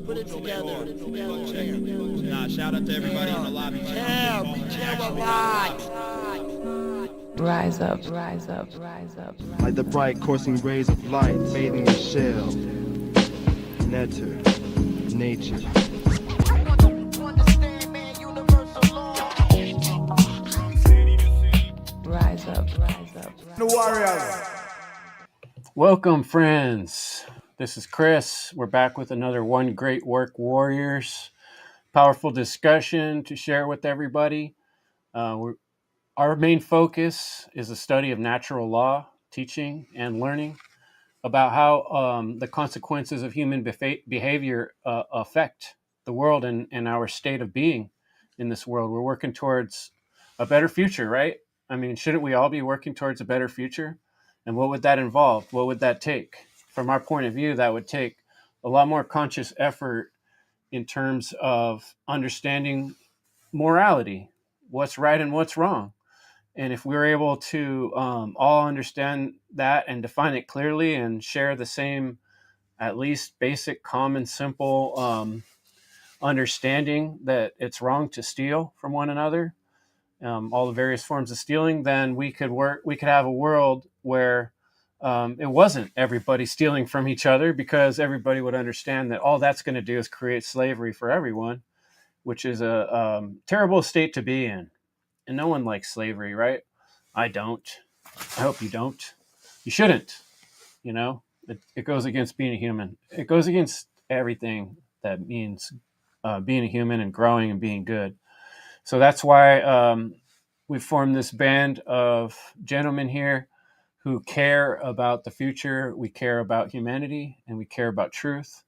Put it together. Nah, shout out to everybody in the lobby. Yeah, we care a lot. Rise up, rise up, rise up. Like the bright coursing rays of light bathing the shell. Netter, nature. Rise up, rise up. The Warriors. Welcome, friends. This is Chris. We're back with another One Great Work Warriors. Powerful discussion to share with everybody. Our main focus is the study of natural law, teaching, and learning about how the consequences of human behavior affect the world and our state of being in this world. We're working towards a better future, right? I mean, shouldn't we all be working towards a better future? And what would that involve? What would that take? From our point of view, that would take a lot more conscious effort in terms of understanding morality, what's right and what's wrong. And if we're able to all understand that and define it clearly and share the same, at least basic, common, simple understanding that it's wrong to steal from one another, all the various forms of stealing, then we could have a world where it wasn't everybody stealing from each other, because everybody would understand that all that's going to do is create slavery for everyone, which is a terrible state to be in. And no one likes slavery, right? I don't. I hope you don't. You shouldn't. You know, it goes against being a human. It goes against everything that means being a human and growing and being good. So that's why we formed this band of gentlemen here who care about the future. We care about humanity, and we care about truth.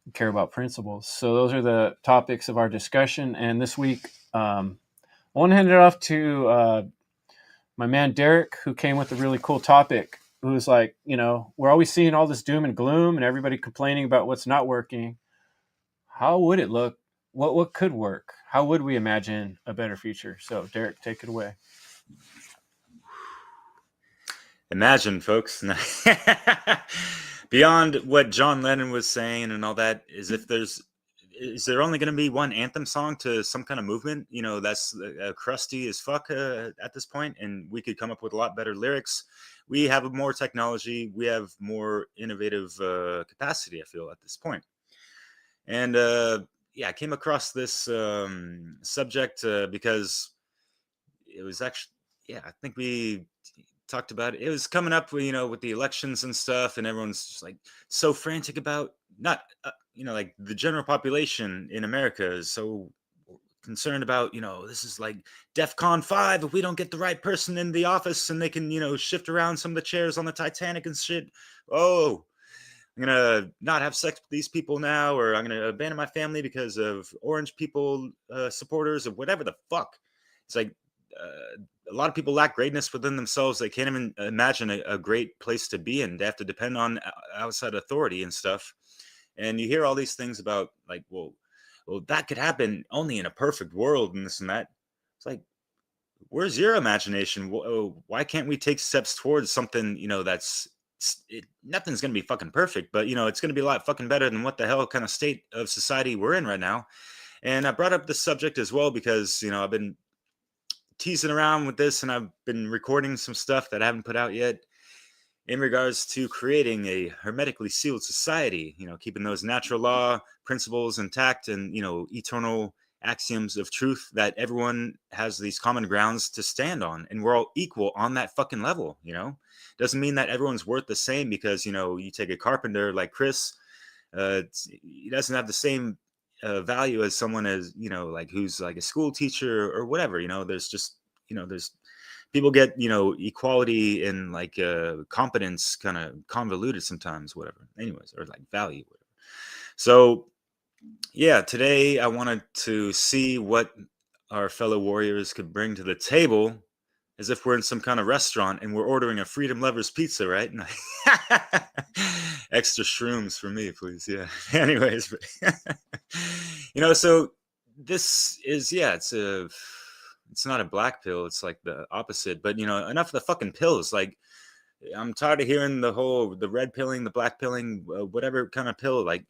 We care about principles. So those are the topics of our discussion. And this week, I want to hand it off to my man Derek, who came with a really cool topic. Who was like, you know, we're always seeing all this doom and gloom and everybody complaining about what's not working. How would it look? What could work? How would we imagine a better future? So, Derek, take it away. Imagine, folks. Beyond what John Lennon was saying and all that, is there only going to be one anthem song to some kind of movement? You know, that's crusty as fuck at this point, and we could come up with a lot better lyrics. We have more technology. We have more innovative capacity, I feel, at this point. And I came across this subject because it was actually, I think we talked about it. It was coming up, with the elections and stuff, and everyone's just like so frantic about not, like the general population in America is so concerned about, this is like DEFCON 5 if we don't get the right person in the office and they can, shift around some of the chairs on the Titanic and shit. Oh, I'm gonna not have sex with these people now, or I'm gonna abandon my family because of orange people supporters, or whatever the fuck. It's like a lot of people lack greatness within themselves. They can't even imagine a great place to be in. They have to depend on outside authority and stuff. And you hear all these things about like, well, that could happen only in a perfect world and this and that. It's like, where's your imagination? Why can't we take steps towards something, nothing's going to be fucking perfect, but it's going to be a lot fucking better than what the hell kind of state of society we're in right now. And I brought up this subject as well because, I've been teasing around with this and I've been recording some stuff that I haven't put out yet in regards to creating a hermetically sealed society, keeping those natural law principles intact and, eternal axioms of truth that everyone has these common grounds to stand on. And we're all equal on that fucking level, Doesn't mean that everyone's worth the same because, you take a carpenter like Chris, he doesn't have the same value as someone as, like who's like a school teacher or whatever, there's just, there's people get, equality and like competence kind of convoluted sometimes, whatever. Anyways, or like value, whatever. So today I wanted to see what our fellow warriors could bring to the table, as if we're in some kind of restaurant and we're ordering a Freedom Lovers pizza, right? Extra shrooms for me, please. Yeah. Anyways, but, so this is, it's not a black pill. It's like the opposite, but enough of the fucking pills. Like I'm tired of hearing the red pilling, the black pilling, whatever kind of pill. Like,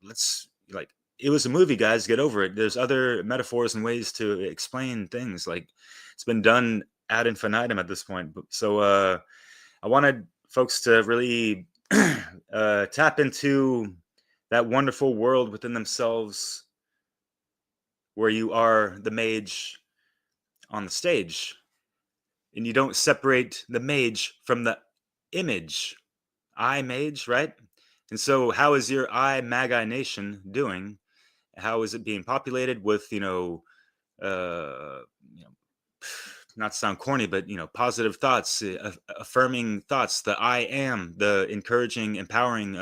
let's like it was a movie, guys. Get over it. There's other metaphors and ways to explain things. Like, it's been done ad infinitum at this point. So I wanted folks to really tap into that wonderful world within themselves, where you are the mage on the stage, and you don't separate the mage from the image. I mage, right? And so, how is your I Magi Nation doing? How is it being populated with, you know, not to sound corny, but positive thoughts, affirming thoughts, the I am, the encouraging, empowering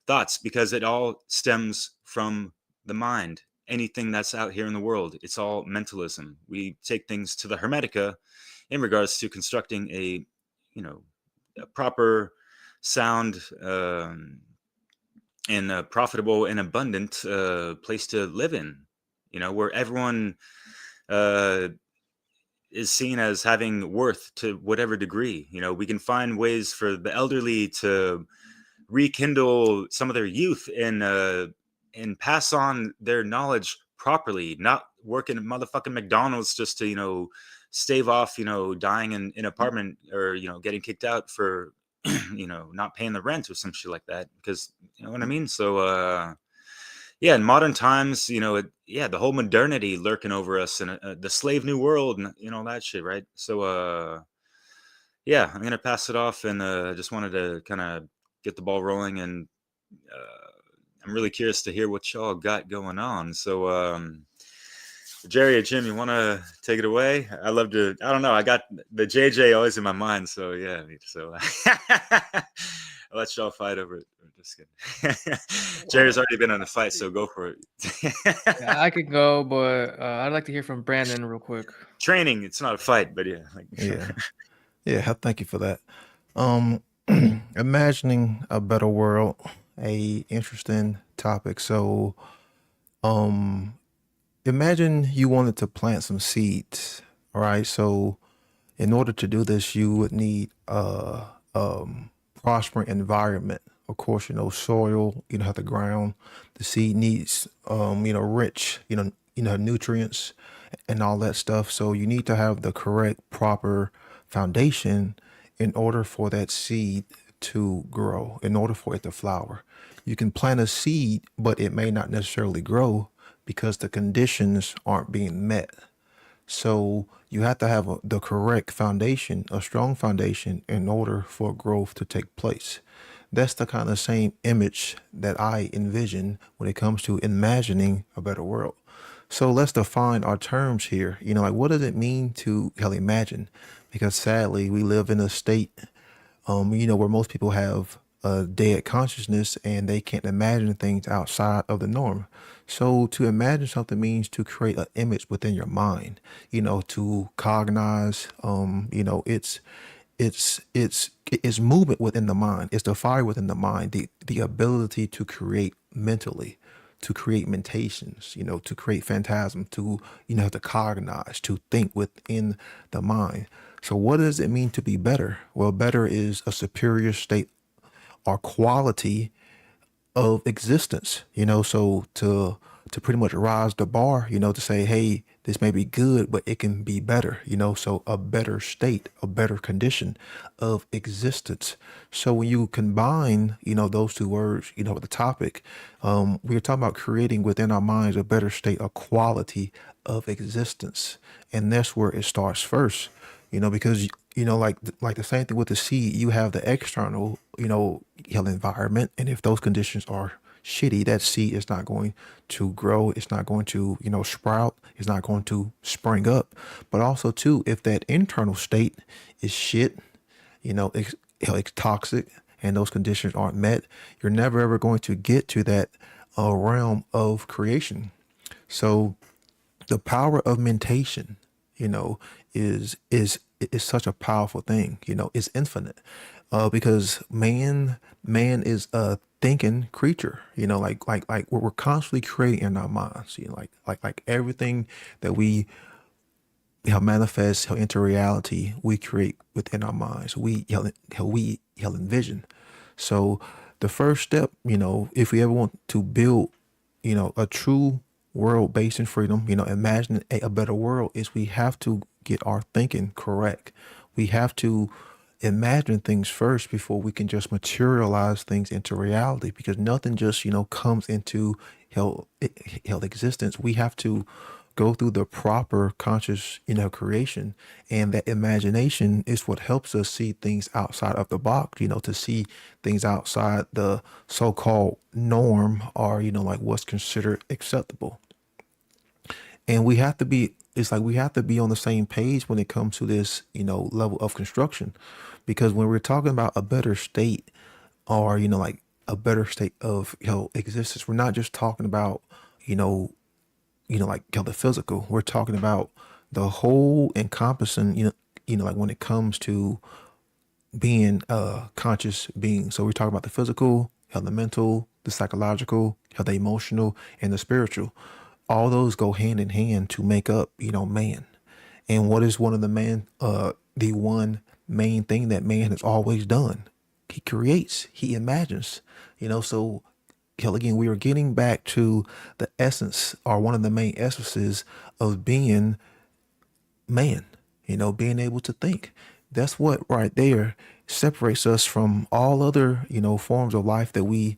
thoughts, because it all stems from the mind. Anything that's out here in the world, it's all mentalism. We take things to the Hermetica in regards to constructing a proper, sound, and a profitable and abundant place to live in, where everyone is seen as having worth to whatever degree. We can find ways for the elderly to rekindle some of their youth and pass on their knowledge properly, not working at motherfucking McDonald's just to stave off dying in an apartment, or getting kicked out for not paying the rent or some shit like that, because you know what I mean. So yeah, in modern times, the whole modernity lurking over us, and the slave new world, and all that shit, right? So yeah, I'm gonna pass it off, and just wanted to kind of get the ball rolling, and I'm really curious to hear what y'all got going on. So Jerry or Jim, you want to take it away? I love to. I don't know. I got the JJ always in my mind. So yeah. So I'll let y'all fight over it. I'm just kidding. Jerry's already been on a fight, so go for it. Yeah, I could go, but I'd like to hear from Brandon real quick. Training. It's not a fight, but yeah. Yeah. Thank you for that. Imagining a better world, a interesting topic. So, imagine you wanted to plant some seeds. All right. So, in order to do this, you would need a prospering environment. Of course, soil. Have the ground. The seed needs, rich, nutrients and all that stuff. So you need to have the correct, proper foundation in order for that seed to grow, in order for it to flower. You can plant a seed, but it may not necessarily grow because the conditions aren't being met. So you have to have the correct foundation, a strong foundation, in order for growth to take place. That's the kind of same image that I envision when it comes to imagining a better world. So let's define our terms here. What does it mean to imagine? Because sadly, we live in a state, where most people have a dead consciousness and they can't imagine things outside of the norm. So to imagine something means to create an image within your mind, to cognize, it's movement within the mind. It's the fire within the mind, the ability to create mentally, to create mentations, to create phantasm, to, to cognize, to think within the mind. So what does it mean to be better? Well, better is a superior state or quality of existence, so to pretty much rise the bar, to say, hey, this may be good, but it can be better, so a better state, a better condition of existence. So when you combine, those two words, with the topic, we're talking about creating within our minds a better state, a quality of existence. And that's where it starts first, because like the same thing with the seed, you have the external, environment. And if those conditions are shitty, that seed is not going to grow. It's not going to, sprout. It's not going to spring up. But also too, if that internal state is shit, it's toxic, and those conditions aren't met, you're never ever going to get to that realm of creation. So the power of mentation, is such a powerful thing. It's infinite, because man is a thinking creature. Like we're constantly creating in our minds. Like everything that we manifest into reality we create within our minds. We envision. So the first step, if we ever want to build, a true world based in freedom, imagine a better world, is we have to get our thinking correct. We have to imagine things first before we can just materialize things into reality, because nothing just, comes into existence. We have to go through the proper conscious, creation. And that imagination is what helps us see things outside of the box, to see things outside the so-called norm, or, like what's considered acceptable. And we have to be, it's like we have to be on the same page when it comes to this, level of construction. Because when we're talking about a better state, or, like a better state of, existence, we're not just talking about, like the physical. We're talking about the whole encompassing, like when it comes to being a conscious being. So we're talking about the physical, the mental, the psychological, the emotional, and the spiritual. All those go hand in hand to make up, man. And what is one of the one main thing that man has always done? He creates, he imagines, so again, we are getting back to the essence, or one of the main essences of being man, being able to think. That's what right there separates us from all other, forms of life that we,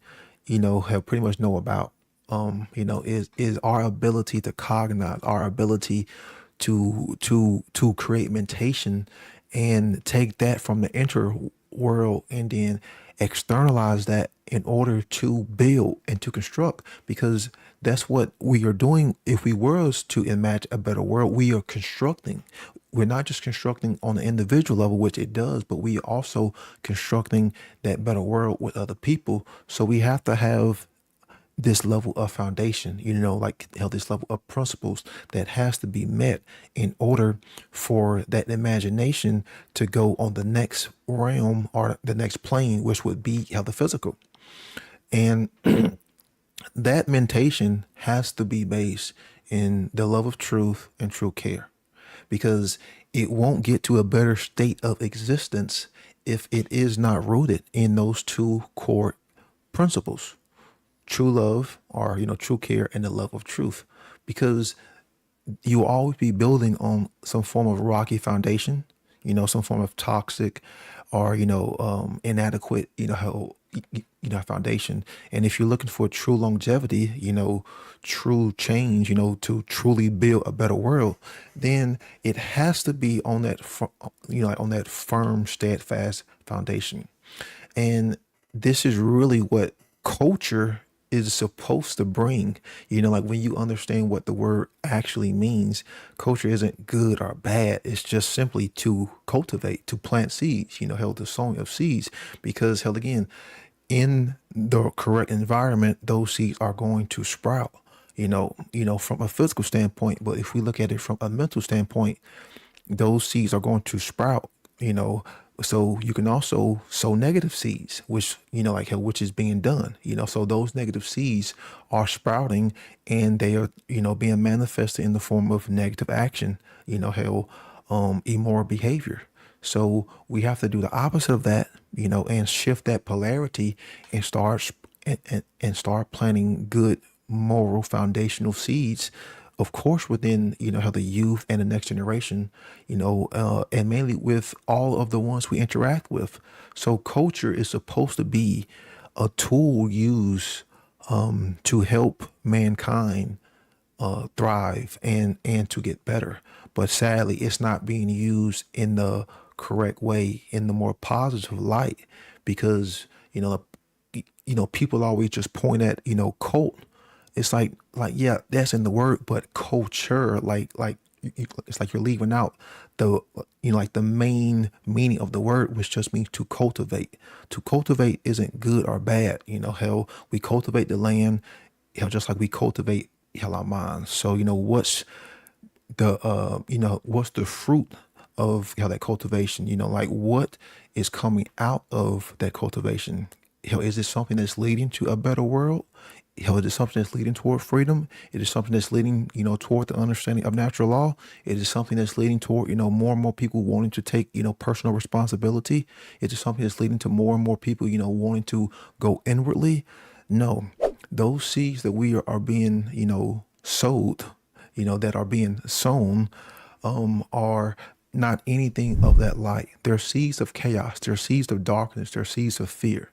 have pretty much know about. Is our ability to cognize, our ability to create mentation, and take that from the inner world and then externalize that in order to build and to construct, because that's what we are doing. If we were to imagine a better world, we are constructing. We're not just constructing on the individual level, which it does, but we are also constructing that better world with other people. So we have to have this level of foundation, like this level of principles that has to be met in order for that imagination to go on the next realm, or the next plane, which would be the physical. And that mentation has to be based in the love of truth and true care, because it won't get to a better state of existence if it is not rooted in those two core principles: true love, or true care, and the love of truth. Because you will always be building on some form of rocky foundation, some form of toxic, or inadequate foundation. And if you're looking for true longevity, true change, to truly build a better world, then it has to be on that on that firm, steadfast foundation. And this is really what culture is supposed to bring. Like when you understand what the word actually means, culture isn't good or bad. It's just simply to cultivate, to plant seeds, the sowing of seeds. Because again, in the correct environment, those seeds are going to sprout, from a physical standpoint. But if we look at it from a mental standpoint, those seeds are going to sprout, so you can also sow negative seeds, which, which is being done, so those negative seeds are sprouting, and they are, being manifested in the form of negative action, immoral behavior. So we have to do the opposite of that, and shift that polarity, and start planting good moral foundational seeds, of course, within, the youth and the next generation, and mainly with all of the ones we interact with. So culture is supposed to be a tool used to help mankind thrive and to get better. But sadly, it's not being used in the correct way, in the more positive light, because, people always just point at, cult. It's like, yeah, that's in the word, but culture, it's like you're leaving out the, the main meaning of the word, which just means to cultivate. To cultivate isn't good or bad. We cultivate the land, just like we cultivate, our minds. So, what's the fruit of that cultivation? What is coming out of that cultivation? Is it something that's leading to a better world? it is something that's leading toward freedom. It is something that's leading, toward the understanding of natural law. It is something that's leading toward, more and more people wanting to take, personal responsibility. It is something that's leading to more and more people, wanting to go inwardly. No, those seeds that we are being, sowed, that are being sown, are not anything of that light. They're seeds of chaos. They're seeds of darkness. They're seeds of fear.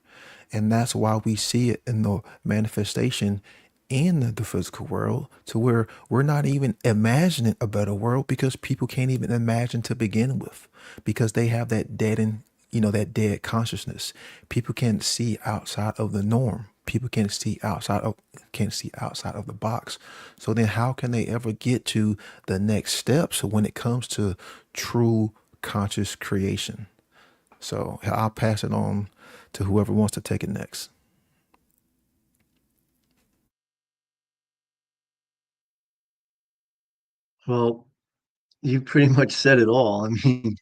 And that's why we see it in the manifestation in the physical world, to where we're not even imagining a better world because people can't even imagine to begin with, because they have that that dead consciousness. People can't see outside of the norm. People can't see outside of the box. So then how can they ever get to the next steps when it comes to true conscious creation? So I'll pass it on to whoever wants to take it next. Well, you pretty much said it all. I mean,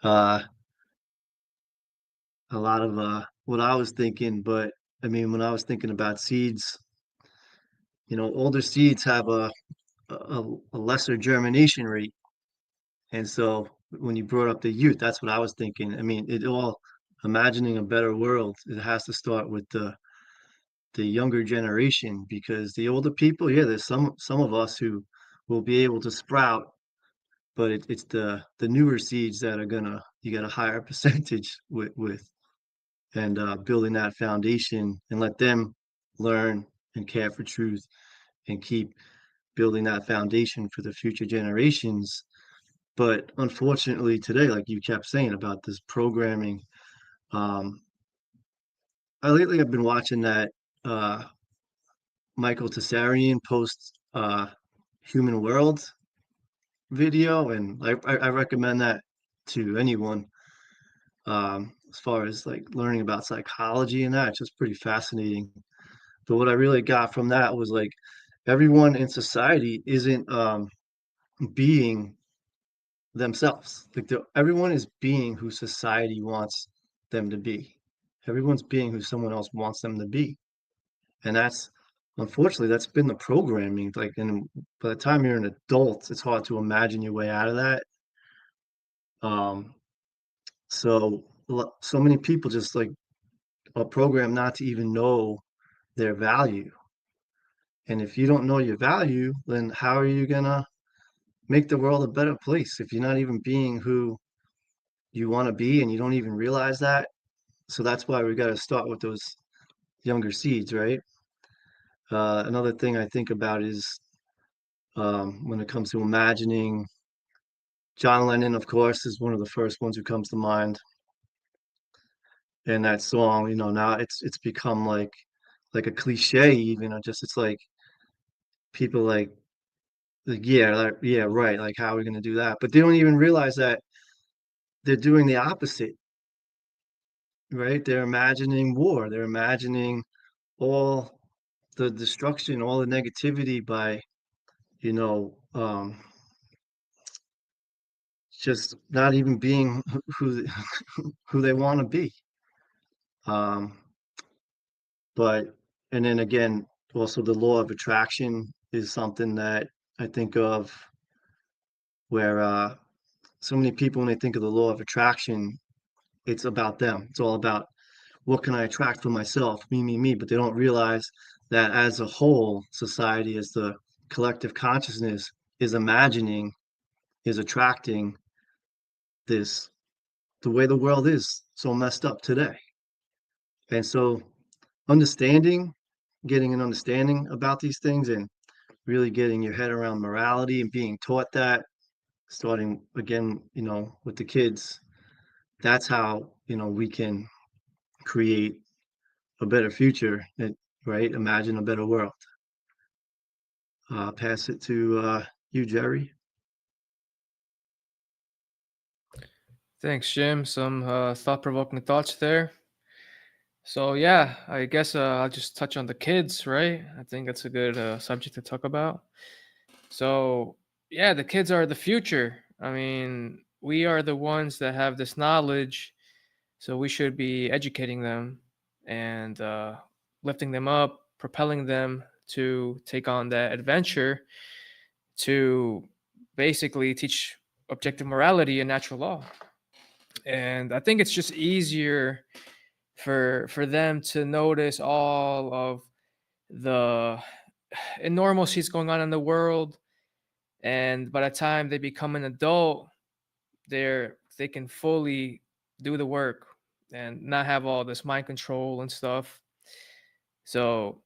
uh, a lot of what I was thinking, but I mean, when I was thinking about seeds, older seeds have a lesser germination rate. And so when you brought up the youth, that's what I was thinking. I mean, imagining a better world, it has to start with the younger generation, because the older people, yeah, there's some of us who will be able to sprout, but it's the newer seeds that are gonna you get a higher percentage with and building that foundation and let them learn and care for truth and keep building that foundation for the future generations. But unfortunately today, like you kept saying about this programming, um lately I've been watching that uh Michael Tessarian post Human World video, and I recommend that to anyone. As far as like learning about psychology and that, it's just pretty fascinating. But what I really got from that was like everyone in society isn't being themselves. Like everyone is being who society wants them to be. Everyone's being who someone else wants them to be. And that's unfortunately that's been the programming. Like, and by the time you're an adult, it's hard to imagine your way out of that. Um, so many people just like are programmed not to even know their value. And if you don't know your value, then how are you gonna make the world a better place if you're not even being who you want to be and you don't even realize that? So that's why we got to start with those younger seeds, right? Another thing I think about is when it comes to imagining, John Lennon, of course, is one of the first ones who comes to mind. And that song, now it's become like a cliche even. Just it's like people like yeah, right. Like how are we gonna do that? But they don't even realize that they're doing the opposite, right? They're imagining war. They're imagining all the destruction, all the negativity by, you know, um, just not even being who who they want to be. Um, but and then again, also the law of attraction is something that I think of where so many people when they think of the law of attraction, it's about them. It's all about what can I attract for myself, me, but they don't realize that as a whole, society, as the collective consciousness is imagining, is attracting this, the way the world is so messed up today. And so understanding, getting an understanding about these things and really getting your head around morality and being taught that, starting again, with the kids, that's how, we can create a better future, right? Imagine a better world. Pass it to you, Jerry. Thanks, Jim. Some thought-provoking thoughts there. So yeah, I guess I'll just touch on the kids, right? I think that's a good subject to talk about. So yeah, the kids are the future. I mean, we are the ones that have this knowledge, so we should be educating them and lifting them up, propelling them to take on that adventure to basically teach objective morality and natural law. And I think it's just easier for them to notice all of the enormities going on in the world, and by the time they become an adult, they can fully do the work and not have all this mind control and stuff. So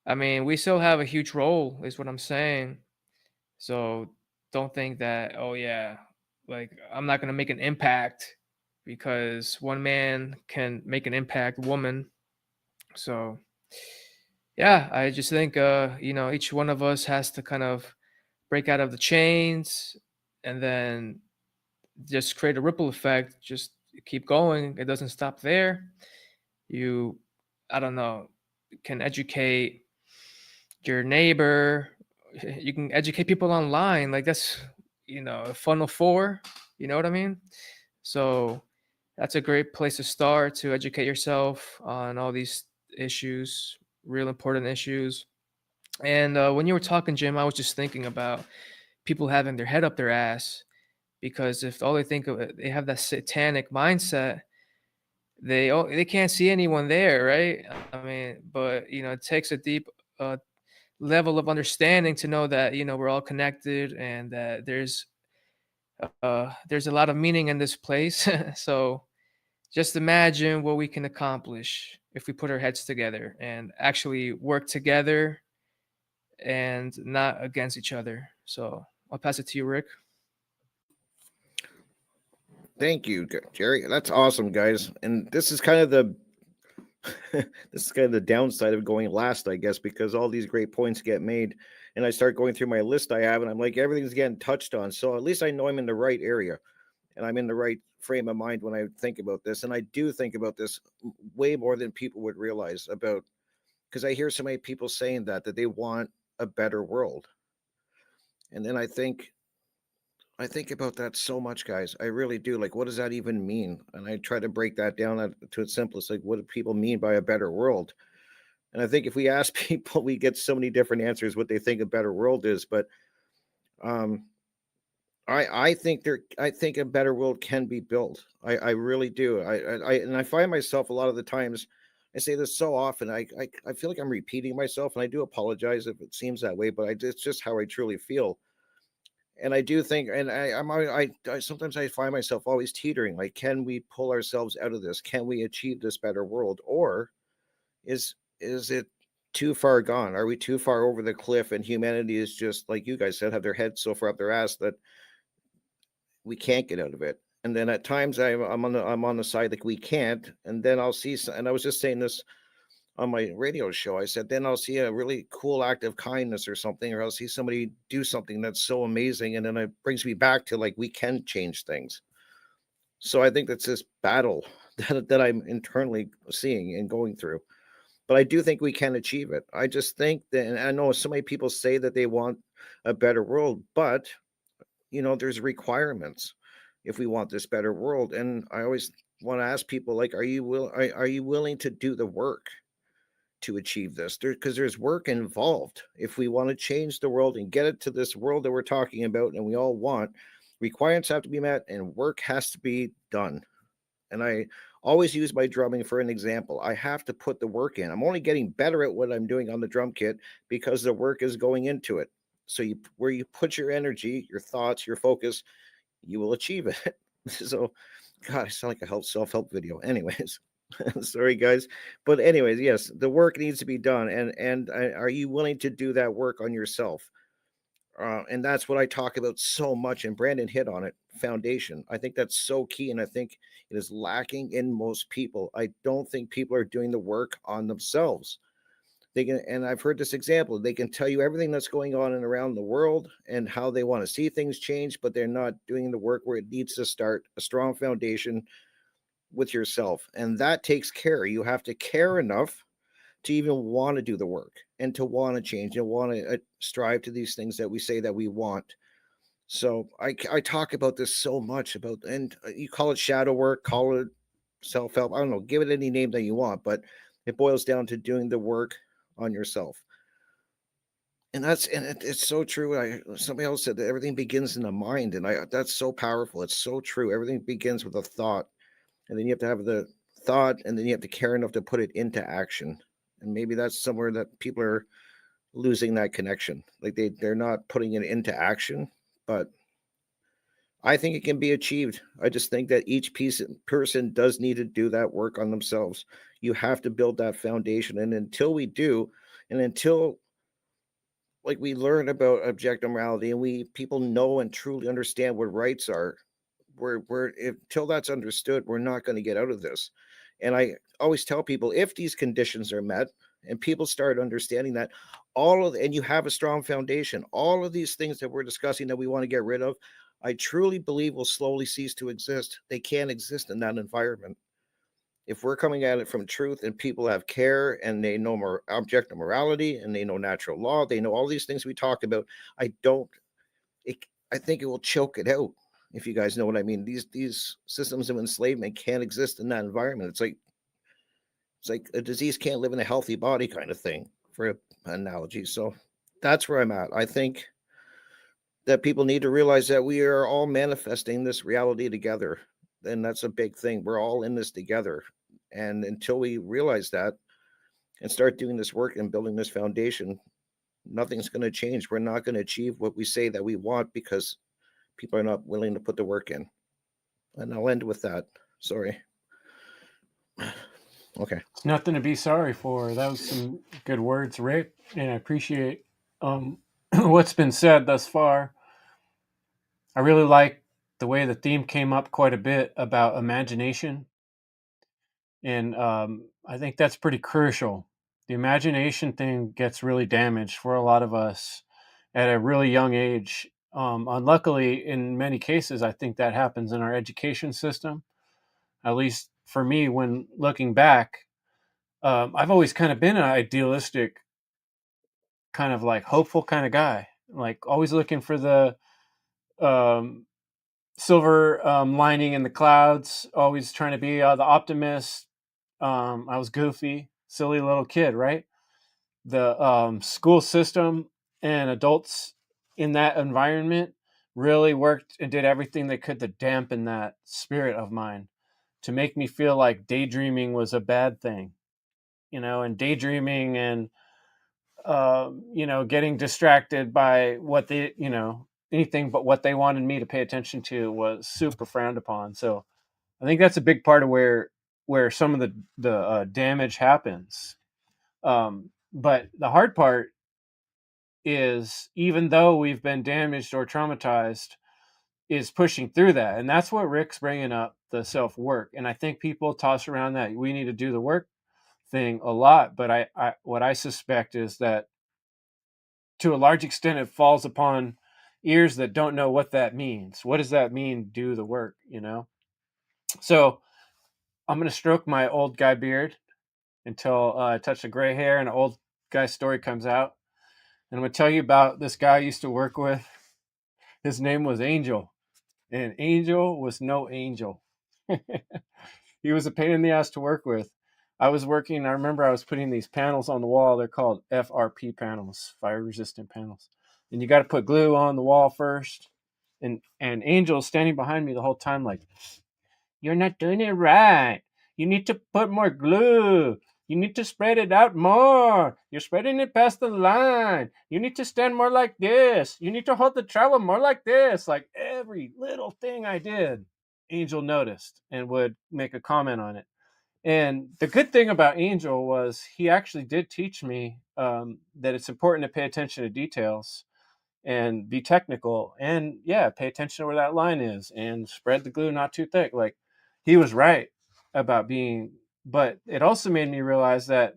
I mean, we still have a huge role, is what I'm saying. So don't think that, oh yeah, like I'm not gonna make an impact because one man can make an impact, woman. So yeah, I just think each one of us has to kind of break out of the chains and then just create a ripple effect, just keep going. It doesn't stop there. You, I don't know, can educate your neighbor, you can educate people online. Like that's, a funnel four, you know what I mean? So that's a great place to start to educate yourself on all these issues, real important issues. And when you were talking, Jim, I was just thinking about people having their head up their ass, because if all they think of it, they have that satanic mindset, they can't see anyone there, right? I mean, but it takes a deep level of understanding to know that we're all connected and that there's a lot of meaning in this place. So just imagine what we can accomplish if we put our heads together and actually work together and not against each other. So I'll pass it to you, Rick. Thank you, Jerry. That's awesome, guys. And this is kind of the downside of going last, I guess, because all these great points get made, and I start going through my list I have, and I'm like, everything's getting touched on. So at least I know I'm in the right area, and I'm in the right frame of mind when I think about this. And I do think about this way more than people would realize about, because I hear so many people saying that they want a better world, and then I think about that so much, guys. I really do. Like, what does that even mean? And I try to break that down to its simplest. Like, what do people mean by a better world? And I think if we ask people, we get so many different answers what they think a better world is. But I think a better world can be built. I really do. I find myself a lot of the times, I say this so often. I feel like I'm repeating myself, and I do apologize if it seems that way. But it's just how I truly feel. And I do think, and I sometimes I find myself always teetering. Like, can we pull ourselves out of this? Can we achieve this better world, or is it too far gone? Are we too far over the cliff, and humanity is just, like you guys said, have their heads so far up their ass that we can't get out of it? And then at times I'm on the side like we can't, and then I'll see. And I was just saying this on my radio show. I said, then I'll see a really cool act of kindness or something, or I'll see somebody do something that's so amazing. And then it brings me back to, like, we can change things. So I think that's this battle that I'm internally seeing and going through. But I do think we can achieve it. I just think that, and I know so many people say that they want a better world, but there's requirements if we want this better world. And I always want to ask people, like, are you willing to do the work to achieve this? Because there's work involved. If we want to change the world and get it to this world that we're talking about and we all want, requirements have to be met and work has to be done. And I always use my drumming for an example. I have to put the work in. I'm only getting better at what I'm doing on the drum kit because the work is going into it. So where you put your energy, your thoughts, your focus, you will achieve it. So, God, I sound like a self-help video. Anyways. Sorry, guys. But anyways, yes, the work needs to be done. And are you willing to do that work on yourself? And that's what I talk about so much. And Brandon hit on it. Foundation. I think that's so key. And I think it is lacking in most people. I don't think people are doing the work on themselves. And I've heard this example. They can tell you everything that's going on and around the world and how they want to see things change, but they're not doing the work where it needs to start. A strong foundation with yourself, and that takes care. You have to care enough to even want to do the work and to want to change and want to strive to these things that we say that we want. So I talk about this so much about, and you call it shadow work, call it self-help, I don't know, give it any name that you want, but it boils down to doing the work on yourself. And it's so true. Somebody else said that everything begins in the mind, and that's so powerful. It's so true. Everything begins with a thought, and then you have to have the thought, and then you have to care enough to put it into action. And maybe that's somewhere that people are losing that connection. Like they're not putting it into action, but I think it can be achieved. I just think that each person does need to do that work on themselves. You have to build that foundation, and until we do, and until like we learn about objective morality and people know and truly understand what rights are, until that's understood, we're not going to get out of this. And I always tell people, if these conditions are met and people start understanding that and you have a strong foundation, all of these things that we're discussing that we want to get rid of, I truly believe will slowly cease to exist. They can't exist in that environment. If we're coming at it from truth and people have care and they know more objective morality and they know natural law, they know all these things we talk about, I think it will choke it out. If you guys know what I mean. These systems of enslavement can't exist in that environment. It's like a disease can't live in a healthy body kind of thing, for an analogy. So that's where I'm at. I think that people need to realize that we are all manifesting this reality together. And that's a big thing. We're all in this together. And until we realize that and start doing this work and building this foundation, nothing's going to change. We're not going to achieve what we say that we want because people are not willing to put the work in. And I'll end with that. Sorry. Okay. It's nothing to be sorry for. That was some good words, Rick, and I appreciate what's been said thus far. I really like the way the theme came up quite a bit about imagination, and I think that's pretty crucial. The imagination thing gets really damaged for a lot of us at a really young age. Unluckily, in many cases, I think that happens in our education system. At least for me, when looking back, I've always kind of been an idealistic, kind of like hopeful kind of guy, like always looking for the um, silver lining in the clouds, always trying to be the optimist. I was goofy, silly little kid, right? The school system and adults in that environment really worked and did everything they could to dampen that spirit of mine, to make me feel like daydreaming was a bad thing, and daydreaming and getting distracted by what they, anything but what they wanted me to pay attention to was super frowned upon. So I think that's a big part of where some of the damage happens. But the hard part is, even though we've been damaged or traumatized, is pushing through that. And that's what Rick's bringing up, the self-work. And I think people toss around that we need to do the work thing a lot. But I what I suspect is that to a large extent, it falls upon ears that don't know what that means. What does that mean, do the work, So I'm going to stroke my old guy beard until I touch the gray hair and an old guy story comes out. And I'm going to tell you about this guy I used to work with. His name was Angel. And Angel was no angel. He was a pain in the ass to work with. I remember I was putting these panels on the wall. They're called FRP panels, fire resistant panels. And you got to put glue on the wall first. And Angel's standing behind me the whole time like, "You're not doing it right. You need to put more glue. You need to spread it out more. You're spreading it past the line. You need to stand more like this. You need to hold the trowel more like this." Like every little thing I did, Angel noticed and would make a comment on it. And the good thing about Angel was he actually did teach me that it's important to pay attention to details and be technical and pay attention to where that line is and spread the glue not too thick. Like, he was right about but it also made me realize that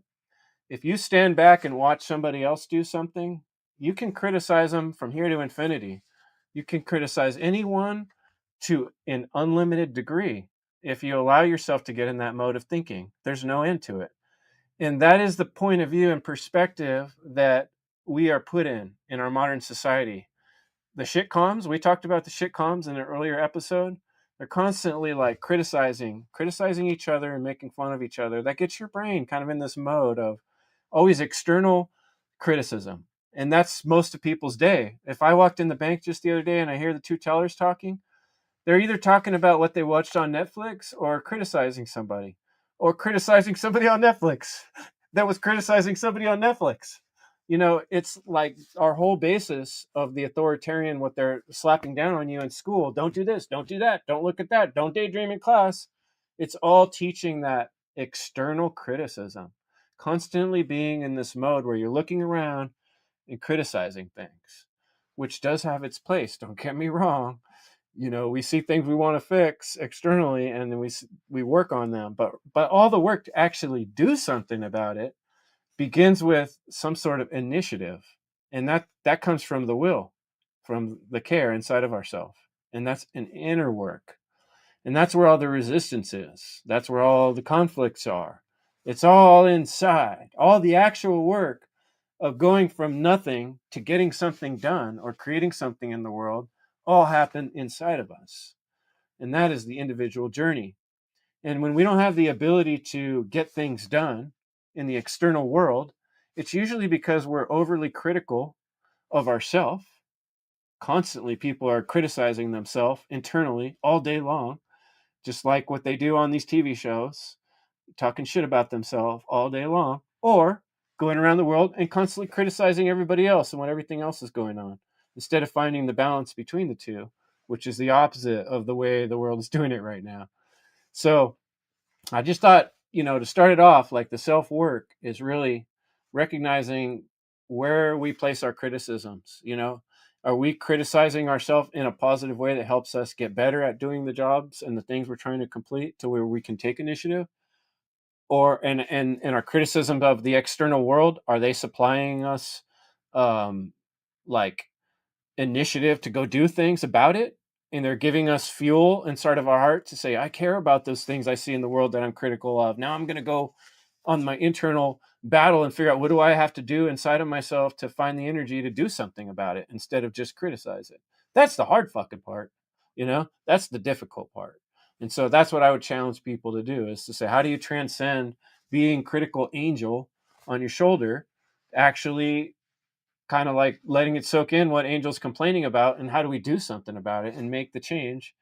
if you stand back and watch somebody else do something, you can criticize them from here to infinity. You can criticize anyone to an unlimited degree if you allow yourself to get in that mode of thinking. There's no end to it. And that is the point of view and perspective that we are put in our modern society. The shitcoms, we talked about the shitcoms in an earlier episode. They're constantly like criticizing each other and making fun of each other. That gets your brain kind of in this mode of, always external criticism. And that's most of people's day. If I walked in the bank just the other day and I hear the two tellers talking, they're either talking about what they watched on Netflix or criticizing somebody on Netflix that was criticizing somebody on Netflix. You know, it's like our whole basis of the authoritarian, what they're slapping down on you in school. Don't do this, don't do that, don't look at that, don't daydream in class. It's all teaching that external criticism, constantly being in this mode where you're looking around and criticizing things, which does have its place. Don't get me wrong. You know, we see things we want to fix externally and then we work on them. But all the work to actually do something about it begins with some sort of initiative. And that comes from the will, from the care inside of ourselves. And that's an inner work. And that's where all the resistance is. That's where all the conflicts are. It's all inside. All the actual work of going from nothing to getting something done or creating something in the world all happen inside of us. And that is the individual journey. And when we don't have the ability to get things done in the external world, it's usually because we're overly critical of ourselves. Constantly, people are criticizing themselves internally all day long, just like what they do on these TV shows, talking shit about themselves all day long, or going around the world and constantly criticizing everybody else and what everything else is going on, instead of finding the balance between the two, which is the opposite of the way the world is doing it right now. So I just thought, to start it off, like the self-work is really recognizing where we place our criticisms. Are we criticizing ourselves in a positive way that helps us get better at doing the jobs and the things we're trying to complete to where we can take initiative? Or and our criticism of the external world, are they supplying us like initiative to go do things about it? And they're giving us fuel inside of our heart to say, I care about those things I see in the world that I'm critical of. Now I'm going to go on my internal battle and figure out what do I have to do inside of myself to find the energy to do something about it instead of just criticize it. That's the hard fucking part. That's the difficult part. And so that's what I would challenge people to do, is to say, how do you transcend being critical angel on your shoulder, actually kind of like letting it soak in what Angel's complaining about, and how do we do something about it and make the change?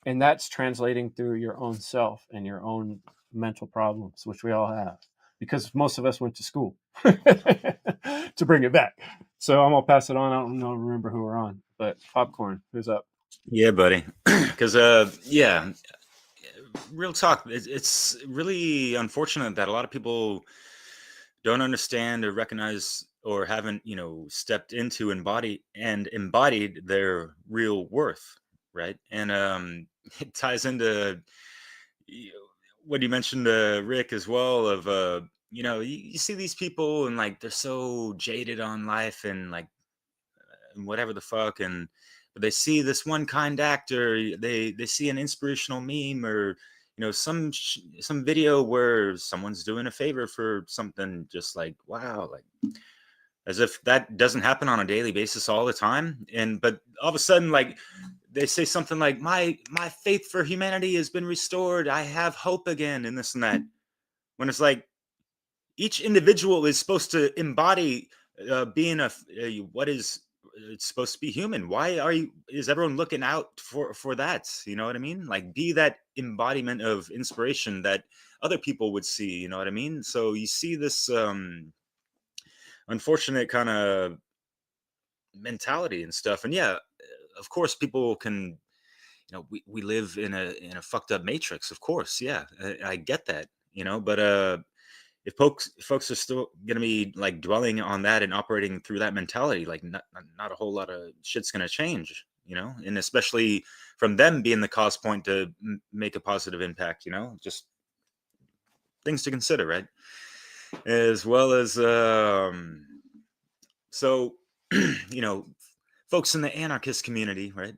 And that's translating through your own self and your own mental problems, which we all have, because most of us went to school to bring it back. So I'm going to pass it on. I don't remember who we're on, but Popcorn, who's up? Yeah, buddy. Because, real talk. It's really unfortunate that a lot of people don't understand or recognize or haven't, stepped into embodied their real worth, right? And it ties into what you mentioned, Rick, as well, of you see these people and like they're so jaded on life and like whatever the fuck, but they see this one kind actor, they see an inspirational meme or some video where someone's doing a favor for something, just like, wow, like as if that doesn't happen on a daily basis all the time. But all of a sudden, like, they say something like, my faith for humanity has been restored, I have hope again, and this and that, when it's like each individual is supposed to embody being what is it's supposed to be human. Why is everyone looking out for that? You know what I mean? Like, be that embodiment of inspiration that other people would see. You know what I mean? So you see this unfortunate kind of mentality and stuff. And yeah, of course, people can. We live in a fucked up matrix. Of course, yeah, I get that. But if folks are still going to be like dwelling on that and operating through that mentality, like not a whole lot of shit's going to change, and especially from them being the cause point to make a positive impact, just things to consider, right? As well as, so, folks in the anarchist community, right?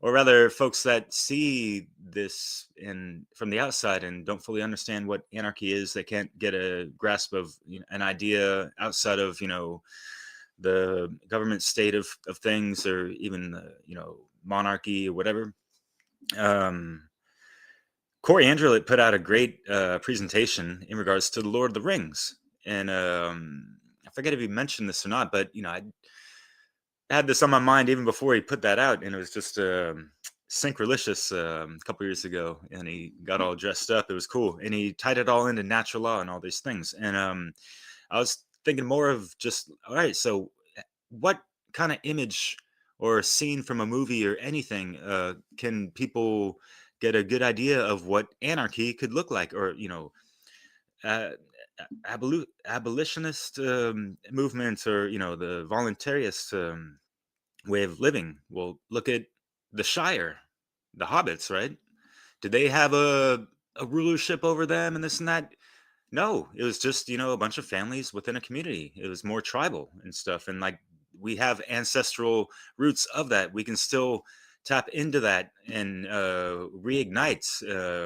Or rather, folks that see this from the outside and don't fully understand what anarchy is. They can't get a grasp of an idea outside of the government state of things, or even the monarchy or whatever. Corey Andrew put out a great presentation in regards to the Lord of the Rings, And I forget if he mentioned this or not, but I had this on my mind even before he put that out, and it was just Synchrilicious a couple years ago, and he got all dressed up. It was cool, and he tied it all into natural law and all these things. And I was thinking more of just, all right, so what kind of image or scene from a movie or anything can people get a good idea of what anarchy could look like, or uh, abolitionist movements, or the voluntarist way of living. Well, look at the Shire, the hobbits, right? Did they have a rulership over them and this and that? No, it was just a bunch of families within a community. It was more tribal and stuff, and like we have ancestral roots of that. We can still tap into that and reignite,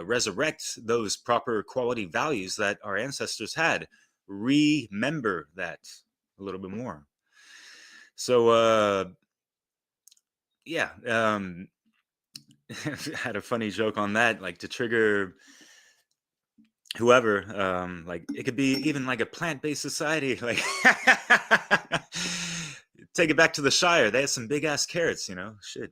resurrect those proper quality values that our ancestors had. Remember that a little bit more. So yeah, I had a funny joke on that, like to trigger whoever. Like it could be even like a plant-based society. Like take it back to the Shire. They had some big ass carrots, shit.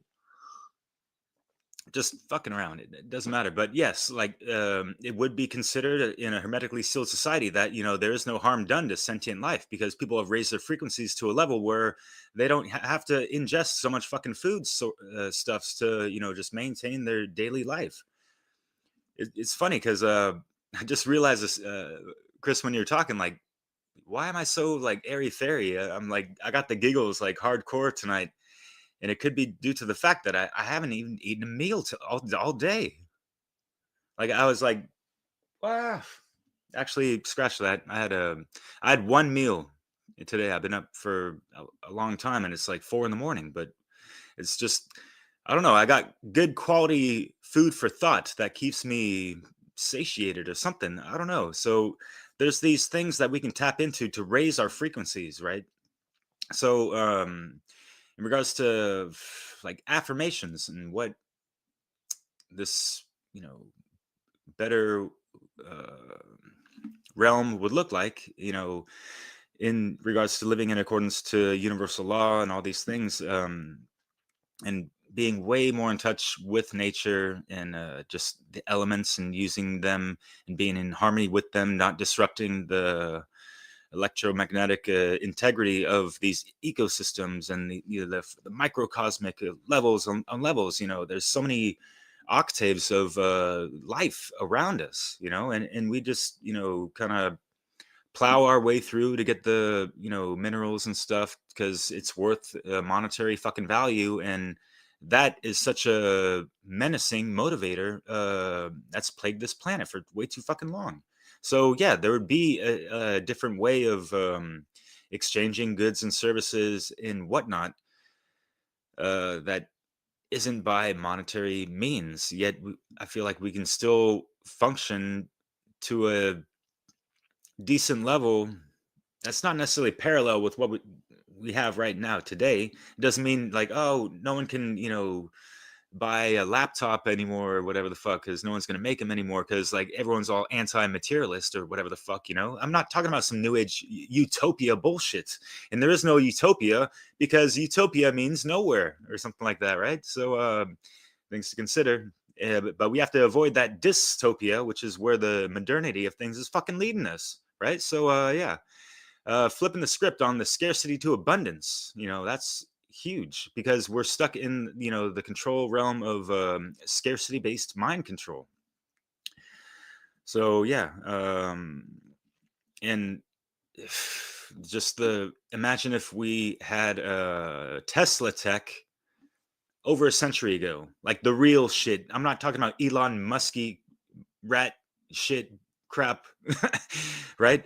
Just fucking around. It doesn't matter. But yes, like it would be considered in a hermetically sealed society that there is no harm done to sentient life, because people have raised their frequencies to a level where they don't have to ingest so much fucking food stuffs to just maintain their daily life. It's funny because I just realized this, Chris, when you're talking, like, why am I so like airy fairy? I'm like, I got the giggles like hardcore tonight. And it could be due to the fact that I haven't even eaten a meal all day. Like I was like, wow. Actually, scratch that. I had one meal today. I've been up for a long time, and it's like 4 a.m. But it's just, I don't know. I got good quality food for thought that keeps me satiated or something. I don't know. So there's these things that we can tap into to raise our frequencies, right? So in regards to like affirmations and what this better realm would look like, in regards to living in accordance to universal law and all these things, and being way more in touch with nature and just the elements, and using them and being in harmony with them, not disrupting the electromagnetic integrity of these ecosystems and the microcosmic levels on levels. There's so many octaves of life around us, and we just kind of plow our way through to get the minerals and stuff because it's worth monetary fucking value. And that is such a menacing motivator that's plagued this planet for way too fucking long. So yeah, there would be a different way of exchanging goods and services and whatnot that isn't by monetary means. Yet I feel like we can still function to a decent level that's not necessarily parallel with what we have right now today. It doesn't mean like, oh, no one can buy a laptop anymore or whatever the fuck, because no one's going to make them anymore because like everyone's all anti-materialist or whatever the fuck. I'm not talking about some new age utopia bullshit, and there is no utopia because utopia means nowhere or something like that, right? So things to consider. But we have to avoid that dystopia, which is where the modernity of things is fucking leading us, right? So yeah, flipping the script on the scarcity to abundance, that's huge, because we're stuck in the control realm of scarcity based mind control. So yeah, and just imagine if we had Tesla tech over a century ago, like the real shit. I'm not talking about Elon Musky rat shit crap, right?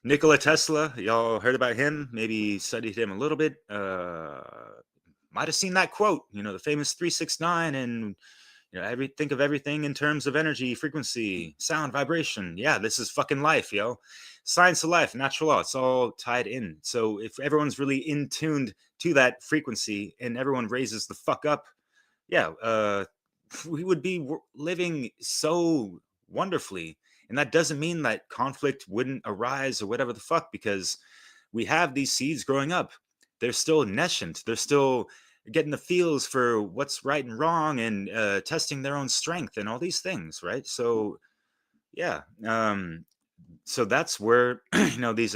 Nikola Tesla, y'all heard about him, maybe studied him a little bit. Might have seen that quote, the famous 369, and think of everything in terms of energy, frequency, sound, vibration. Yeah, this is fucking life, yo. Science of life, natural law, it's all tied in. So if everyone's really in tuned to that frequency and everyone raises the fuck up, yeah, we would be living so wonderfully. And that doesn't mean that conflict wouldn't arise or whatever the fuck, because we have these seeds growing up. They're still nascent. They're still getting the feels for what's right and wrong, and testing their own strength and all these things, right? So yeah, so that's where these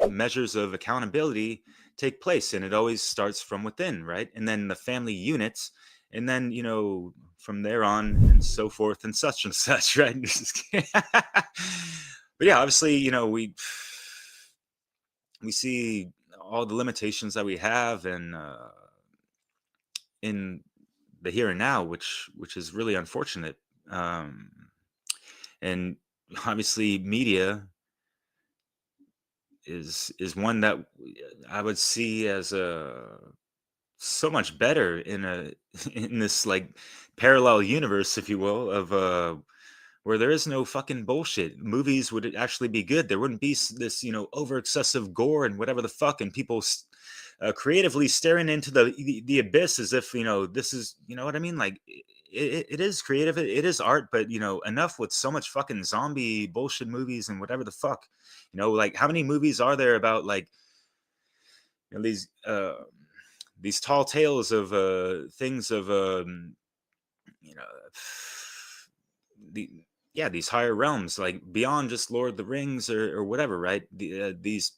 measures of accountability take place, and it always starts from within, right? And then the family units, and then from there on and so forth and such, right? But yeah, obviously, we see all the limitations that we have, and in the here and now, which is really unfortunate. And obviously, media is one that I would see as so much better in this like parallel universe, if you will, of where there is no fucking bullshit. Movies would actually be good. There wouldn't be this over excessive gore and whatever the fuck, and people creatively staring into the abyss as if this is, what I mean, like it is creative, it is art, but enough with so much fucking zombie bullshit movies and whatever the fuck. Like, how many movies are there about like these tall tales of things of these higher realms, like beyond just Lord of the Rings or whatever, right? These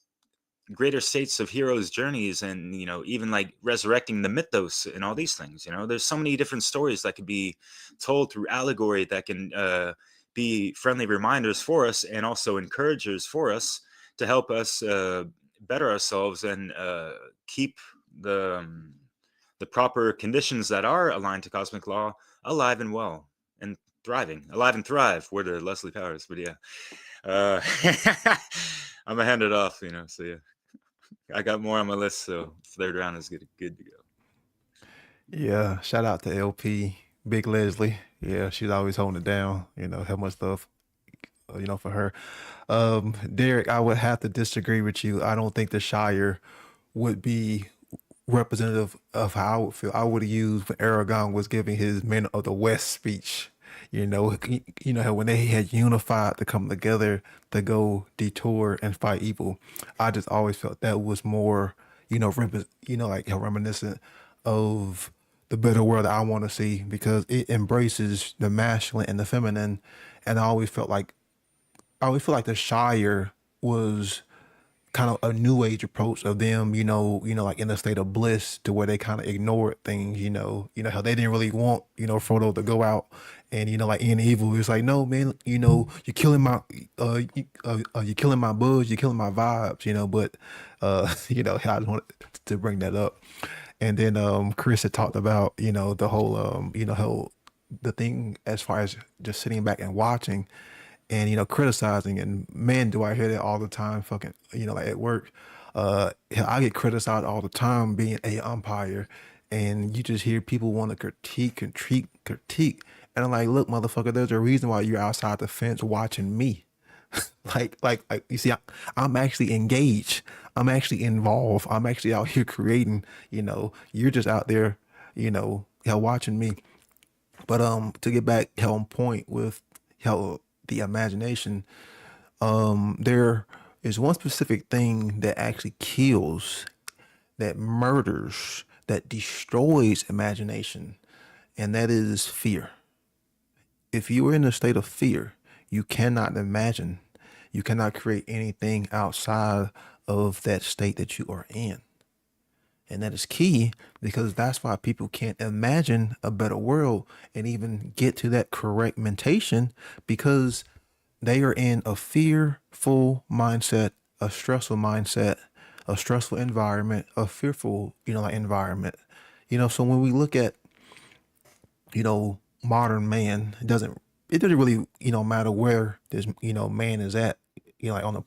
greater states of heroes' journeys, and even like resurrecting the mythos and all these things. There's so many different stories that could be told through allegory that can be friendly reminders for us, and also encouragers for us to help us better ourselves and keep the proper conditions that are aligned to cosmic law alive and well and thriving. Alive and thrive were the Leslie Powers. But yeah, I'm gonna hand it off. So yeah, I got more on my list, so third round is good to go. Yeah, shout out to LP, Big Leslie. Yeah, she's always holding it down. How much stuff, for her. Derek, I would have to disagree with you. I don't think the Shire would be representative of how I would feel. I would have used when Aragon was giving his Men of the West speech. How when they had unified to come together to go detour and fight evil. I just always felt that was more, like reminiscent of the better world that I want to see, because it embraces the masculine and the feminine. And I always feel like the Shire was kind of a new age approach of them, like in a state of bliss, to where they kind of ignored things, how they didn't really want, Frodo to go out and, like in evil. It's like, no, man, you're killing my, you're killing my buzz, you're killing my vibes, but, I just wanted to bring that up. And then, Chris had talked about, the whole, how the thing as far as just sitting back and watching, and criticizing, and man, do I hear that all the time, fucking, like at work. I get criticized all the time being a umpire, and you just hear people want to critique, and I'm like, look, motherfucker, there's a reason why you're outside the fence watching me. like you see, I'm actually engaged, I'm actually involved, I'm actually out here creating. You're just out there, watching me. But to get back on point with the imagination, there is one specific thing that actually kills, that murders, that destroys imagination, and that is fear. If you are in a state of fear, you cannot imagine, you cannot create anything outside of that state that you are in. And that is key, because that's why people can't imagine a better world and even get to that correct mentation, because they are in a fearful mindset, a stressful mindset, a stressful environment, a fearful, environment. So when we look at, modern man, it doesn't really, matter where this, man is at, like on the,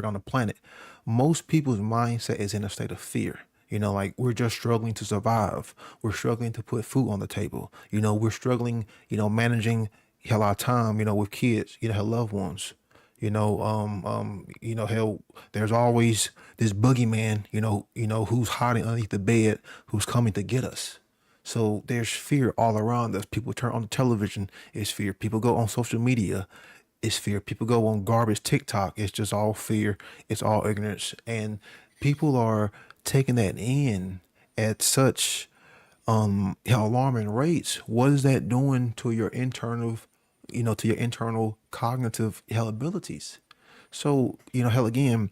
on the planet. Most people's mindset is in a state of fear. Like, we're just struggling to survive. We're struggling to put food on the table. We're struggling, managing our time, with kids, our loved ones. Hell, there's always this boogeyman, who's hiding underneath the bed, who's coming to get us. So there's fear all around us. People turn on the television, it's fear. People go on social media, it's fear. People go on garbage TikTok. It's just all fear. It's all ignorance. And people are taking that in at such alarming rates. What is that doing to your internal, to your internal cognitive abilities? So, hell, again,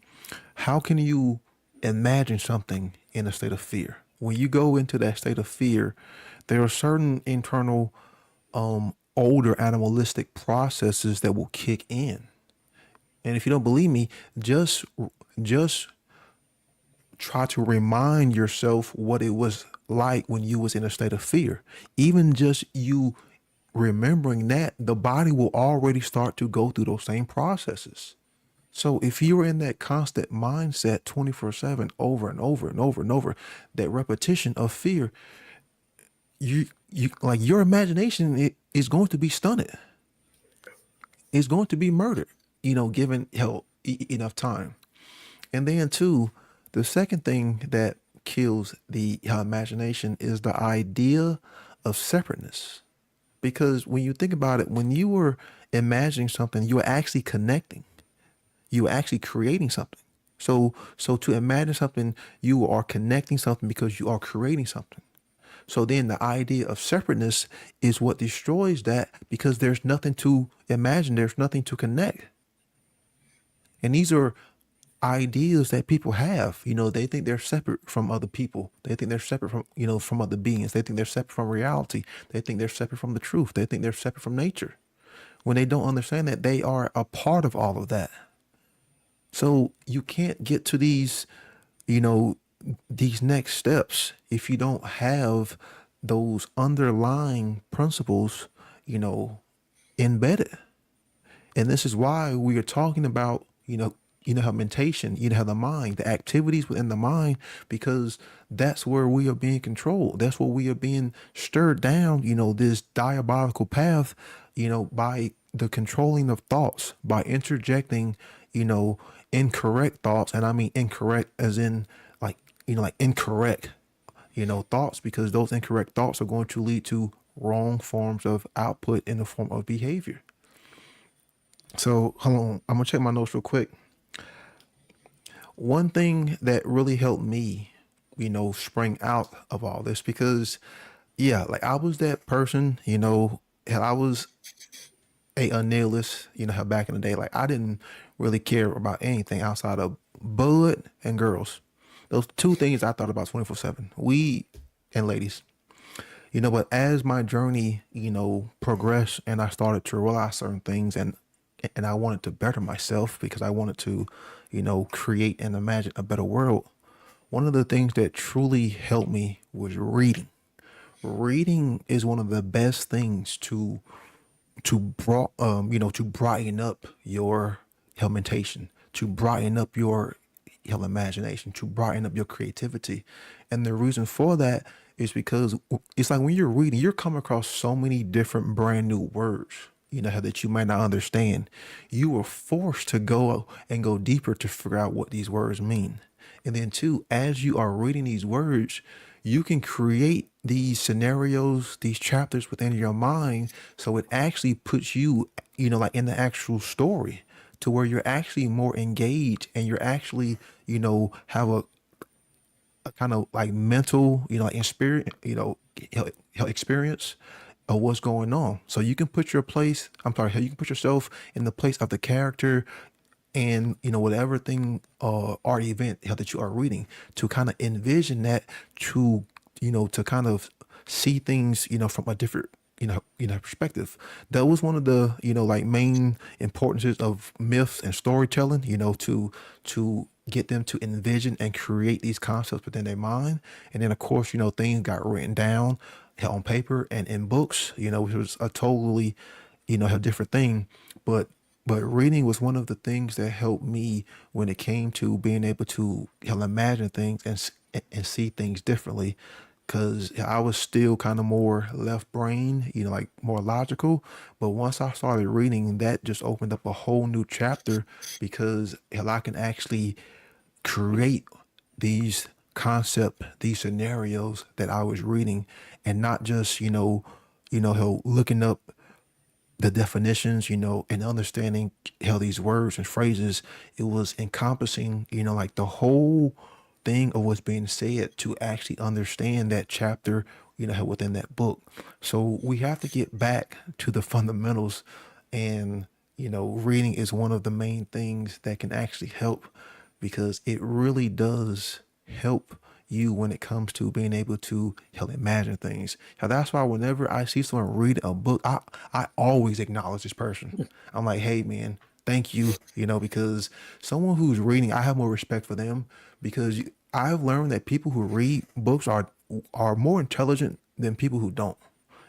how can you imagine something in a state of fear? When you go into that state of fear, there are certain internal, older animalistic processes that will kick in. And if you don't believe me, just try to remind yourself what it was like when you was in a state of fear. Even just you remembering that, the body will already start to go through those same processes. So if you're in that constant mindset 24/7 over and over and over and over, that repetition of fear, you like your imagination is going to be stunted. It's going to be murdered, given enough time. And then too, the second thing that kills the imagination is the idea of separateness. Because when you think about it, when you were imagining something, you were actually connecting. You were actually creating something. So to imagine something, you are connecting something because you are creating something. So then the idea of separateness is what destroys that, because there's nothing to imagine, there's nothing to connect. And these are ideas that people have. They think they're separate from other people. They think they're separate from, from other beings. They think they're separate from reality. They think they're separate from the truth. They think they're separate from nature, when they don't understand that they are a part of all of that. So you can't get to these next steps if you don't have those underlying principles, embedded. And this is why we are talking about, how mentation, how the mind, the activities within the mind, because that's where we are being controlled. That's where we are being stirred down, this diabolical path, by the controlling of thoughts, by interjecting, incorrect thoughts. And I mean incorrect as in like incorrect, thoughts, because those incorrect thoughts are going to lead to wrong forms of output in the form of behavior. So hold on, I'm gonna check my notes real quick. One thing that really helped me, spring out of all this, because like I was that person, I was a nihilist, how back in the day, like I didn't really care about anything outside of bud and girls. Those two things I thought about 24/7, weed and ladies. But as my journey, progressed, and I started to realize certain things, and I wanted to better myself because I wanted to, create and imagine a better world. One of the things that truly helped me was reading. Reading is one of the best things to brighten up your mentation, to brighten up your imagination, to brighten up your creativity. And the reason for that is because it's like when you're reading, you're coming across so many different brand new words, that you might not understand. You are forced to go deeper to figure out what these words mean. And then too, as you are reading these words, you can create these scenarios, these chapters within your mind. So it actually puts you, like in the actual story, to where you're actually more engaged, and you're actually, have a kind of like mental, like experience, experience of what's going on. So you can put you can put yourself in the place of the character, and whatever thing or event that you are reading, to kind of envision that, to to kind of see things from a different perspective. That was one of the like main importances of myths and storytelling, to get them to envision and create these concepts within their mind. And then of course things got written down on paper and in books, which was a totally a different thing. But reading was one of the things that helped me when it came to being able to imagine things and see things differently, because I was still kind of more left brain, like more logical. But once I started reading, that just opened up a whole new chapter, because I can actually create these these scenarios that I was reading, and not just looking up the definitions, and understanding how these words and phrases, it was encompassing, like the whole thing of what's being said to actually understand that chapter, within that book. So we have to get back to the fundamentals, and reading is one of the main things that can actually help, because it really does help you when it comes to being able to help imagine things. Now that's why whenever I see someone read a book, I always acknowledge this person. I'm like, hey man, thank you, because someone who's reading, I have more respect for them, because I've learned that people who read books are more intelligent than people who don't.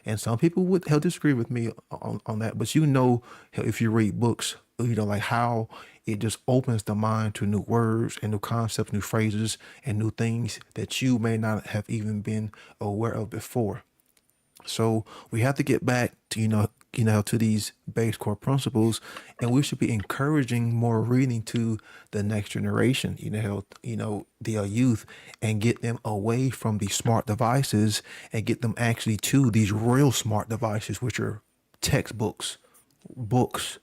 And some people would he'll disagree with me on that, but if you read books, like how it just opens the mind to new words and new concepts, new phrases, and new things that you may not have even been aware of before. So we have to get back to to these base core principles, and we should be encouraging more reading to the next generation, the youth, and get them away from these smart devices and get them actually to these real smart devices, which are textbooks, books,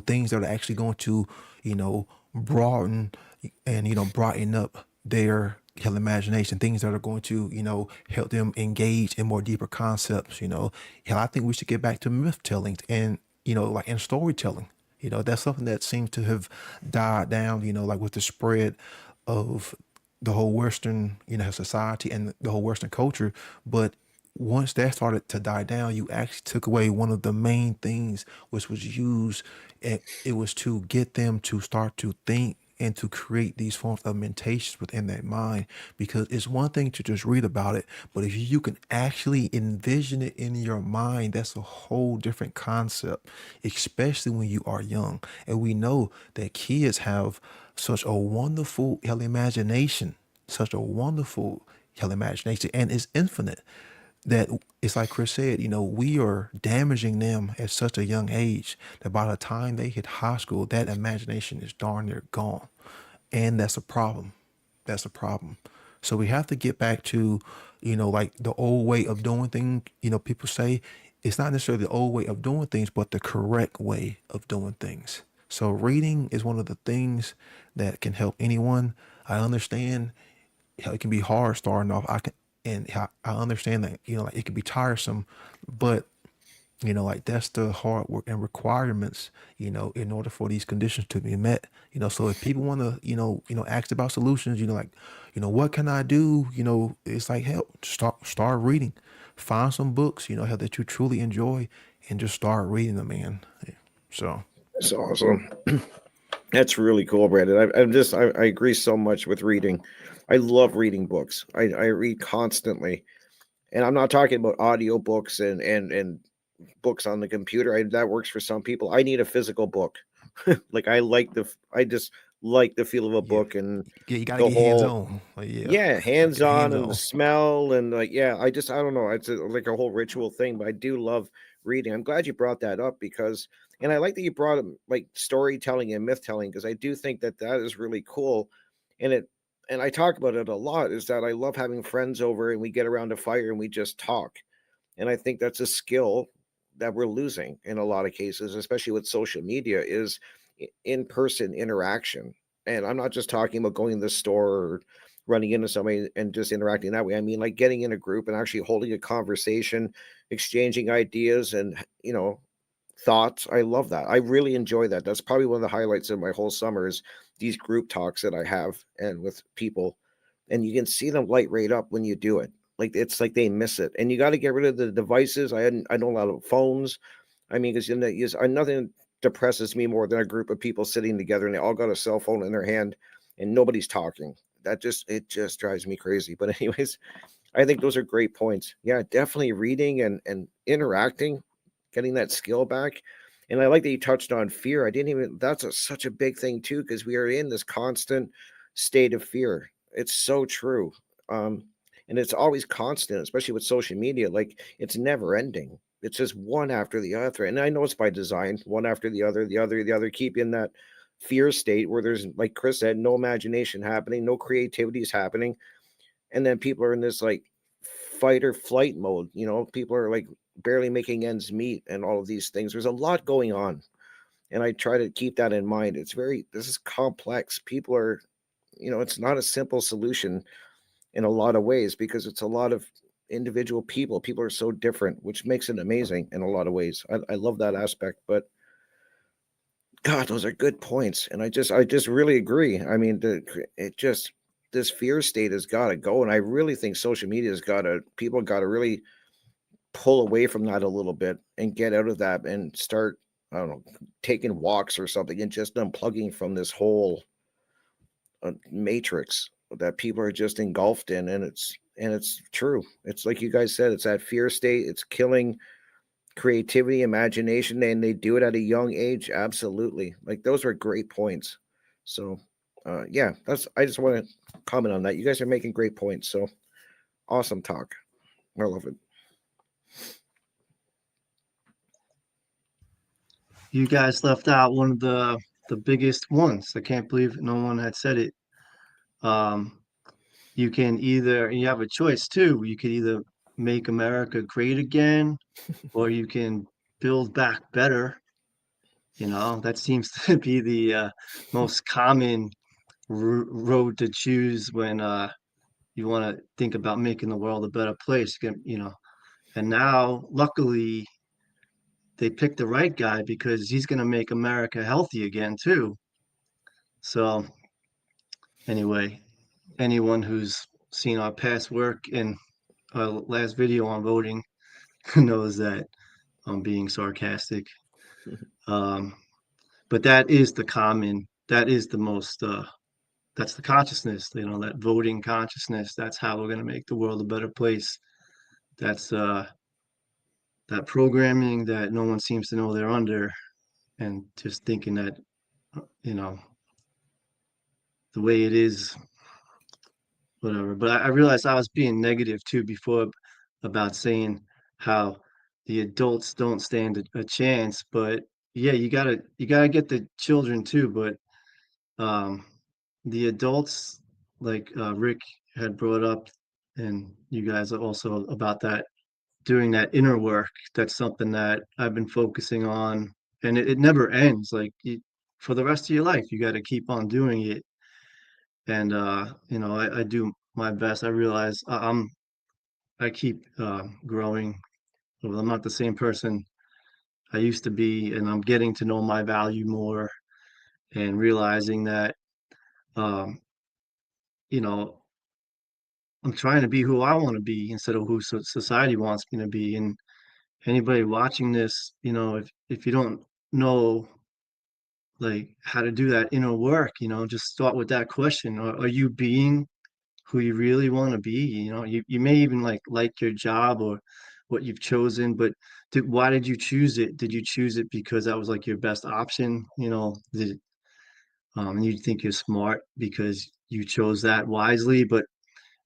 things that are actually going to, broaden and brighten up their imagination, things that are going to, help them engage in more deeper concepts. I think we should get back to myth telling and, like in storytelling. That's something that seems to have died down, like with the spread of the whole Western, society and the whole Western culture. But once that started to die down, you actually took away one of the main things which was used, and it was to get them to start to think and to create these forms of mentations within their mind. Because it's one thing to just read about it, but if you can actually envision it in your mind, that's a whole different concept, especially when you are young. And we know that kids have such a wonderful imagination, and it's infinite, that it's like Chris said, we are damaging them at such a young age that by the time they hit high school, that imagination is darn near gone. And that's a problem. So we have to get back to, like the old way of doing things. People say it's not necessarily the old way of doing things, but the correct way of doing things. So reading is one of the things that can help anyone. I understand how it can be hard starting off. I understand that, like it can be tiresome, but like that's the hard work and requirements, in order for these conditions to be met. So if people want to, ask about solutions, what can I do? It's like, help, start reading, find some books, that you truly enjoy, and just start reading them, man. So That's awesome. That's really cool, Brandon. I agree so much with reading. I love reading books. I read constantly, and I'm not talking about audio books and books on the computer. That works for some people. I need a physical book. Like I just like the feel of a book, and you gotta the get hands whole on. hands on, and Hands-on. the smell, and I don't know. It's like a whole ritual thing, but I do love reading. I'm glad you brought that up, because, and I like that you brought up like storytelling and myth telling, because I do think that is really cool. And I talk about it a lot, is that I love having friends over and we get around a fire and we just talk. And I think that's a skill that we're losing in a lot of cases, especially with social media, is in-person interaction. And I'm not just talking about going to the store or running into somebody and just interacting that way. I mean, like getting in a group and actually holding a conversation, exchanging ideas and, thoughts. I love that. I really enjoy that. That's probably one of the highlights of my whole summer, is these group talks that I have and with people, and you can see them light right up when you do it. Like it's like they miss it, and you got to get rid of the devices. I don't allow phones. I mean, because nothing depresses me more than a group of people sitting together and they all got a cell phone in their hand and nobody's talking. It just drives me crazy. But anyways, I think those are great points. Yeah, definitely reading and interacting, getting that skill back. And I like that you touched on fear. That's such a big thing too, because we are in this constant state of fear. It's so true. And it's always constant, especially with social media. Like it's never ending. It's just one after the other. And I know it's by design, one after the other, keep in that fear state where there's, like Chris said, no imagination happening, no creativity is happening. And then people are in this like fight or flight mode. People are like barely making ends meet and all of these things. There's a lot going on. And I try to keep that in mind. This is complex. People are, it's not a simple solution in a lot of ways because it's a lot of individual people. People are so different, which makes it amazing in a lot of ways. I love that aspect, but God, those are good points. And I just really agree. I mean, this fear state has got to go. And I really think social media people got to really pull away from that a little bit and get out of that and start, I don't know, taking walks or something and just unplugging from this whole matrix that people are just engulfed in. And it's true. It's like you guys said, it's that fear state. It's killing creativity, imagination, and they do it at a young age. Absolutely. Like those are great points. So yeah, I just want to comment on that. You guys are making great points. So awesome talk. I love it. You guys left out one of the biggest ones. I can't believe no one had said it. You have a choice too. You could either make America great again, or you can build back better. That seems to be the most common road to choose when you want to think about making the world a better place. And now, luckily, they picked the right guy because he's going to make America healthy again too. So anyway, anyone who's seen our past work and our last video on voting knows that I'm being sarcastic. But that is the most, that's the consciousness, that voting consciousness. That's how we're going to make the world a better place. That's that programming that no one seems to know they're under, and just thinking that, the way it is, whatever. But I realized I was being negative too before about saying how the adults don't stand a chance. But yeah, you gotta get the children too. But the adults, like Rick had brought up, and you guys are also about that, doing that inner work. That's something that I've been focusing on, and it never ends. Like for the rest of your life, you got to keep on doing it. And I do my best. I realize I keep growing. Well, I'm not the same person I used to be, and I'm getting to know my value more, and realizing that um, you know I'm trying to be who I want to be instead of who society wants me to be. And anybody watching this, if you don't know like how to do that inner work, just start with that question. Are you being who you really want to be? You may even like your job or what you've chosen, but why did you choose it? Did you choose it because that was like your best option? And you think you're smart because you chose that wisely. But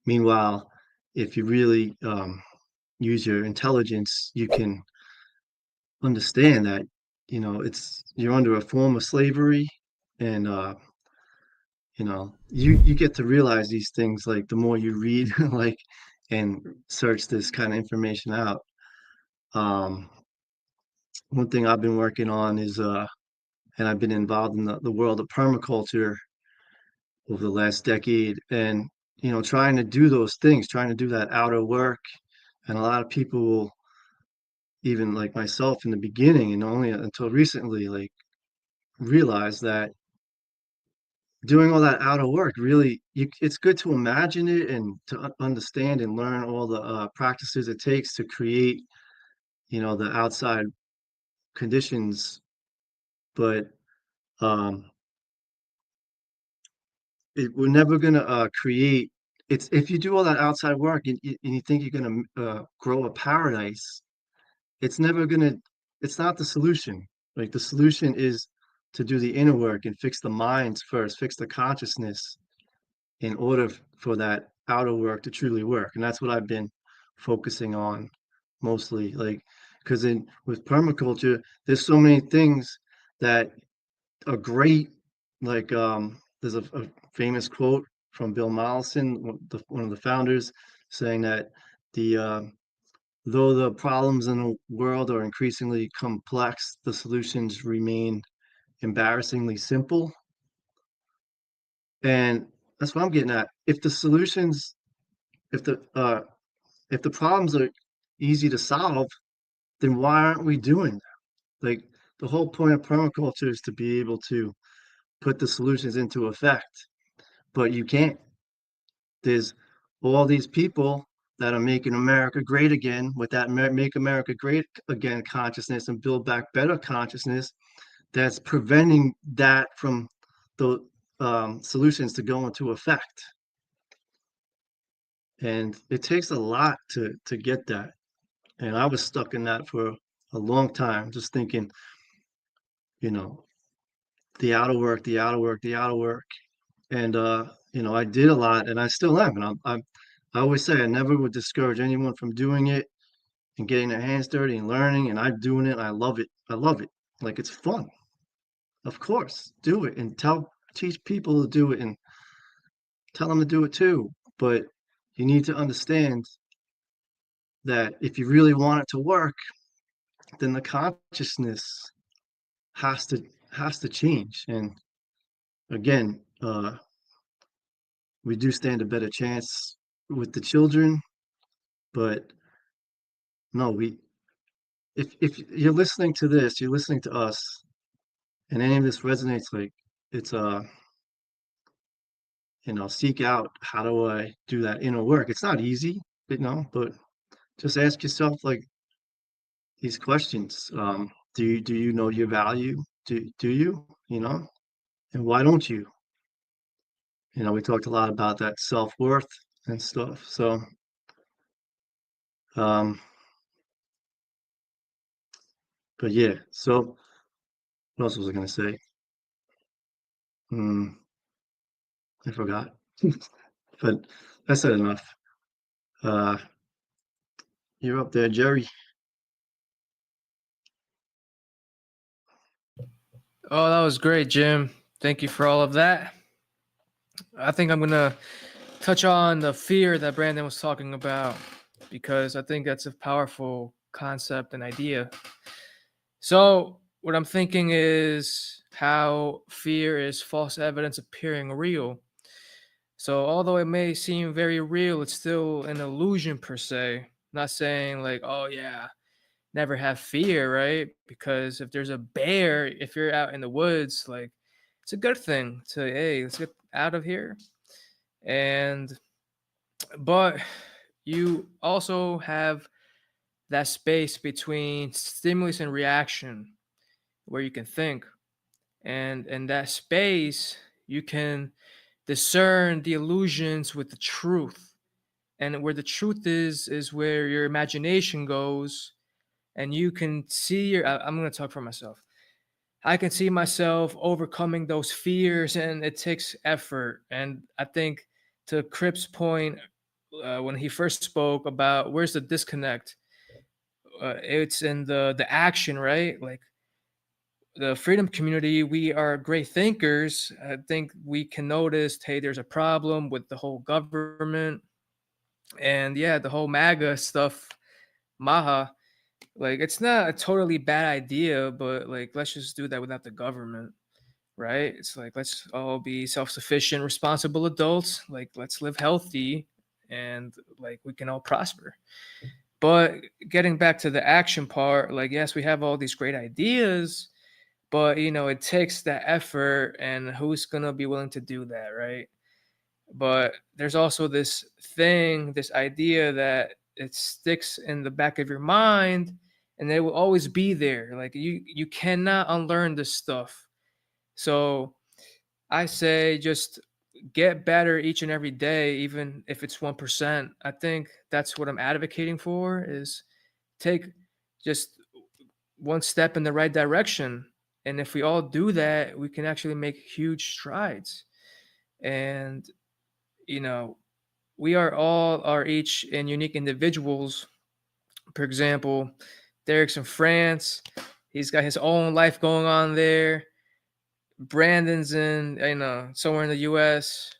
meanwhile, if you really use your intelligence, you can understand that you're under a form of slavery. And you get to realize these things like the more you read like and search this kind of information out. One thing I've been working on is and I've been involved in the world of permaculture over the last decade, and trying to do those things, trying to do that outer work. And a lot of people will, even like myself in the beginning and only until recently, like realize that doing all that outer work really, it's good to imagine it and to understand and learn all the practices it takes to create the outside conditions. But we're never going to create, it's if you do all that outside work and you think you're going to grow a paradise, it's never going to, it's not the solution. Like the solution is to do the inner work and fix the minds first, fix the consciousness in order for that outer work to truly work. And that's what I've been focusing on mostly, like, because with permaculture, there's so many things that are great. Like there's a famous quote from Bill Mollison, one of the founders, saying that the though the problems in the world are increasingly complex, the solutions remain embarrassingly simple. And that's what I'm getting at. If the solutions, if the problems are easy to solve, then why aren't we doing that? Like the whole point of permaculture is to be able to put the solutions into effect, but you can't. There's all these people that are making America great again with that make America great again consciousness and build back better consciousness that's preventing that from the solutions to go into effect. And it takes a lot to get that. And I was stuck in that for a long time, just thinking, you know, the outer work, the outer work, the outer work. And I did a lot, and I still am. And I always say I never would discourage anyone from doing it and getting their hands dirty and learning. And I'm doing it. And I love it. I love it. Like it's fun. Of course, do it and teach people to do it and tell them to do it too. But you need to understand that if you really want it to work, then the consciousness has to change. And again, we do stand a better chance with the children, but no, if you're listening to this, you're listening to us, and any of this resonates, like it's seek out how do I do that inner work. It's not easy, but just ask yourself like these questions. Do you know your value? Do you? And why don't you? We talked a lot about that self-worth and stuff. So but yeah, so what else was I gonna say? I forgot. But I said enough. You're up there, Jerry. Oh, that was great, Jim. Thank you for all of that. I think I'm gonna touch on the fear that Brandon was talking about because I think that's a powerful concept and idea. So, what I'm thinking is how fear is false evidence appearing real. So, although it may seem very real, it's still an illusion per se. Not saying like, oh yeah, never have fear, right? Because if there's a bear, if you're out in the woods, like it's a good thing to, hey, let's get out of here. But you also have that space between stimulus and reaction where you can think. And in that space, you can discern the illusions with the truth. And where the truth is where your imagination goes. And you can see I'm going to talk for myself. I can see myself overcoming those fears, and it takes effort. And I think to Crip's point, when he first spoke about where's the disconnect, it's in the action, right? Like the freedom community, we are great thinkers. I think we can notice, hey, there's a problem with the whole government, and yeah, the whole MAGA stuff, Maha. Like it's not a totally bad idea, but like let's just do that without the government, right? It's like let's all be self-sufficient, responsible adults. Like let's live healthy, and like we can all prosper. But getting back to the action part, like yes, we have all these great ideas, but it takes that effort, and who's gonna be willing to do that, right? But there's also this thing, this idea that it sticks in the back of your mind, and it will always be there. Like you cannot unlearn this stuff. So I say just get better each and every day, even if it's 1%. I think that's what I'm advocating for, is take just one step in the right direction. And if we all do that, we can actually make huge strides. And we are each in unique individuals. For example, Derek's in France. He's got his own life going on there. Brandon's in, somewhere in the US.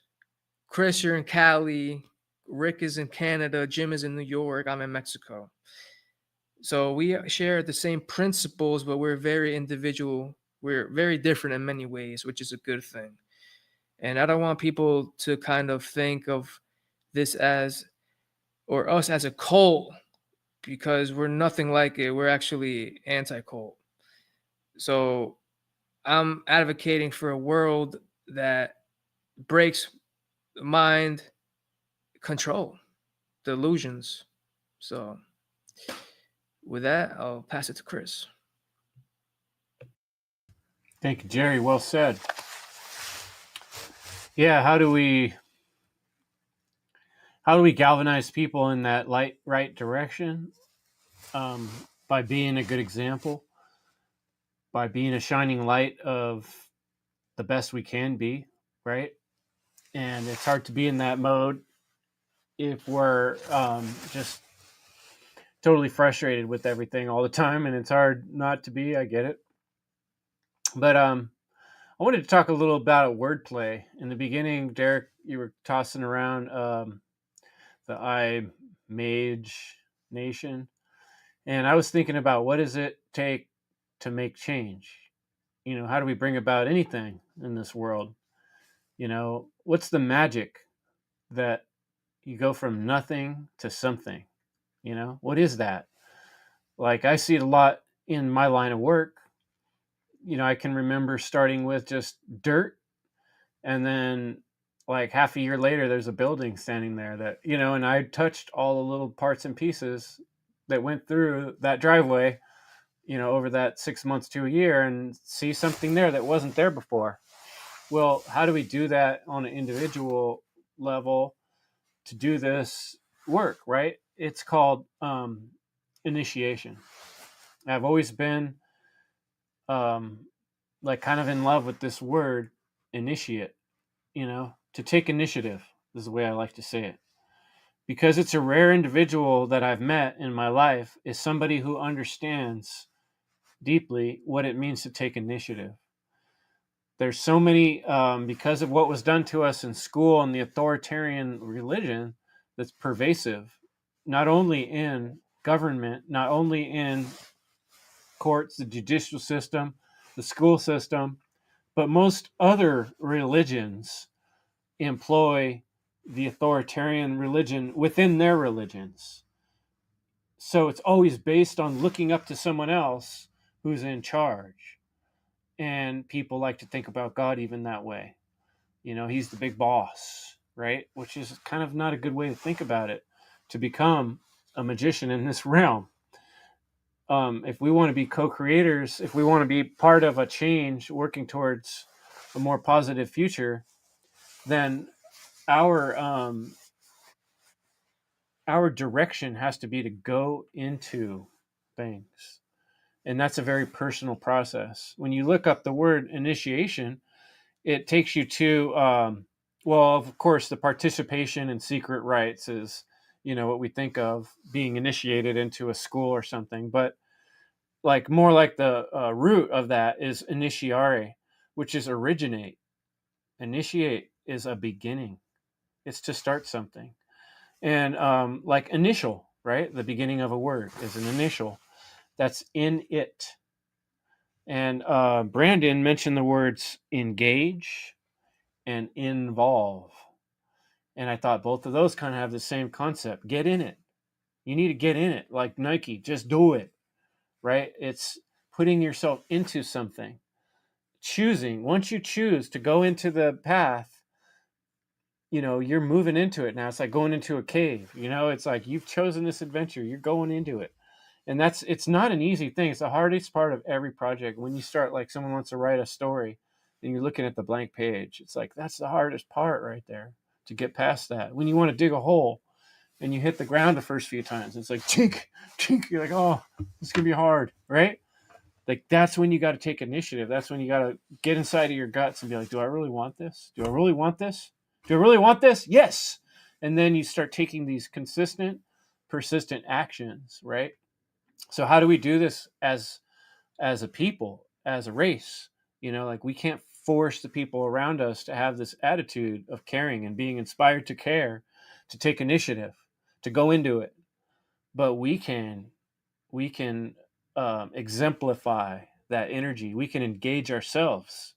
Chris, you're in Cali. Rick is in Canada. Jim is in New York. I'm in Mexico. So we share the same principles, but we're very individual. We're very different in many ways, which is a good thing. And I don't want people to kind of think of this as, or us as a cult, because we're nothing like it. We're actually anti-cult. So I'm advocating for a world that breaks mind control, delusions. So with that, I'll pass it to Chris. Thank you, Jerry. Well said. Yeah, how do we galvanize people in that right direction? By being a good example, by being a shining light of the best we can be, right? And it's hard to be in that mode if we're just totally frustrated with everything all the time, and it's hard not to be. I get it. But I wanted to talk a little about wordplay. In the beginning, Derek, you were tossing around the I Mage Nation, and I was thinking about, what does it take to make change? You know, how do we bring about anything in this world? You know, what's the magic that you go from nothing to something? You know, what is that? Like, I see it a lot in my line of work. You know, I can remember starting with just dirt, and then like half a year later, there's a building standing there that, you know, and I touched all the little parts and pieces that went through that driveway, you know, over that 6 months to a year, and see something there that wasn't there before. Well, how do we do that on an individual level to do this work, right? It's called initiation. I've always been like kind of in love with this word, initiate. You know, to take initiative is the way I like to say it, because it's a rare individual that I've met in my life is somebody who understands deeply what it means to take initiative. There's so many, because of what was done to us in school and the authoritarian religion that's pervasive, not only in government, not only in courts, the judicial system, the school system, but most other religions employ the authoritarian religion within their religions. So it's always based on looking up to someone else who's in charge. And people like to think about God even that way. You know, he's the big boss, right? Which is kind of not a good way to think about it, to become a magician in this realm. If we want to be co-creators, if we want to be part of a change working towards a more positive future, then our direction has to be to go into things. And that's a very personal process. When you look up the word initiation, it takes you to, well, of course, the participation in secret rites is, you know, what we think of being initiated into a school or something. But like more like the root of that is initiare, which is originate. Initiate is a beginning. It's to start something. And like initial, right? The beginning of a word is an initial. That's in it. And Brandon mentioned the words engage and involve. And I thought both of those kind of have the same concept. Get in it. You need to get in it. Like Nike, just do it, right? It's putting yourself into something. Choosing. Once you choose to go into the path, you know, you're moving into it now. It's like going into a cave. You know, it's like you've chosen this adventure. You're going into it. And it's not an easy thing. It's the hardest part of every project. When you start, like someone wants to write a story and you're looking at the blank page, it's like, that's the hardest part right there, to get past that. When you want to dig a hole and you hit the ground the first few times, it's like, tink, tink. You're like, oh, this can be hard, right? Like, that's when you got to take initiative. That's when you got to get inside of your guts and be like, do I really want this? Do I really want this? Do I really want this? Yes. And then you start taking these consistent, persistent actions, right? So how do we do this as a people, as a race? You know, like we can't force the people around us to have this attitude of caring and being inspired to care, to take initiative, to go into it. But we can we can exemplify that energy. We can engage ourselves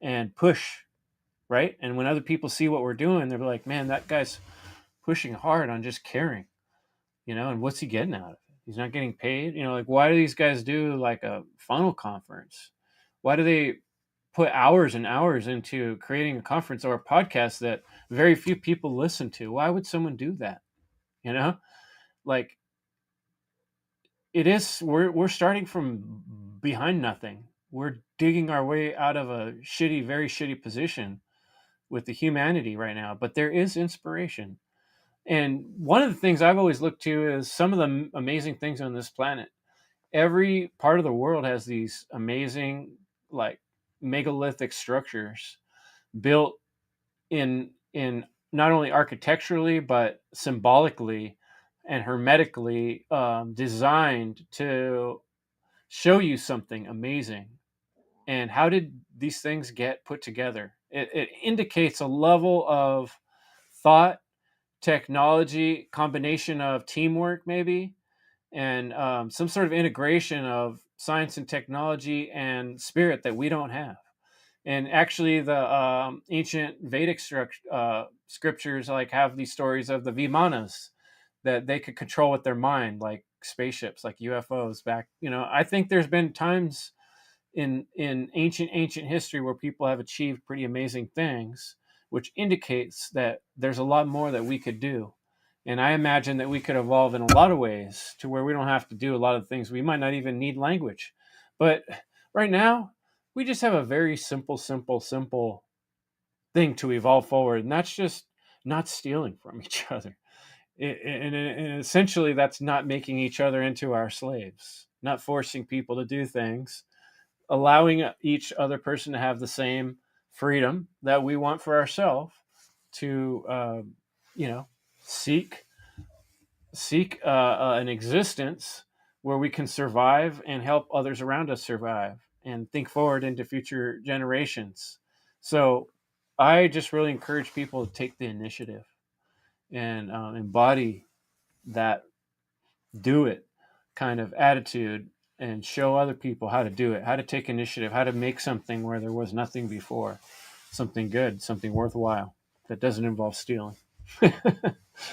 and push, right? And when other people see what we're doing, they're like, man, that guy's pushing hard on just caring, and what's he getting out of it? He's not getting paid. Like, why do these guys do like a funnel conference? Why do they put hours and hours into creating a conference or a podcast that very few people listen to? Why would someone do that? Like, it is, we're starting from behind nothing. We're digging our way out of a very shitty position with the humanity right now, but there is inspiration. And one of the things I've always looked to is some of the amazing things on this planet. Every part of the world has these amazing, like, megalithic structures built in not only architecturally but symbolically and hermetically designed to show you something amazing. And how did these things get put together? It indicates a level of thought, technology, combination of teamwork maybe, and some sort of integration of science and technology and spirit that we don't have. And actually the ancient Vedic scriptures like have these stories of the Vimanas that they could control with their mind, like spaceships, like UFOs back. I think there's been times in ancient history where people have achieved pretty amazing things, which indicates that there's a lot more that we could do. And I imagine that we could evolve in a lot of ways to where we don't have to do a lot of things. We might not even need language. But right now, we just have a very simple thing to evolve forward. And that's just not stealing from each other. And essentially, that's not making each other into our slaves, not forcing people to do things, allowing each other person to have the same freedom that we want for ourselves to, seek an existence where we can survive and help others around us survive and think forward into future generations. So I just really encourage people to take the initiative and embody that do it kind of attitude and show other people how to do it, how to take initiative, how to make something where there was nothing before, something good, something worthwhile that doesn't involve stealing. Do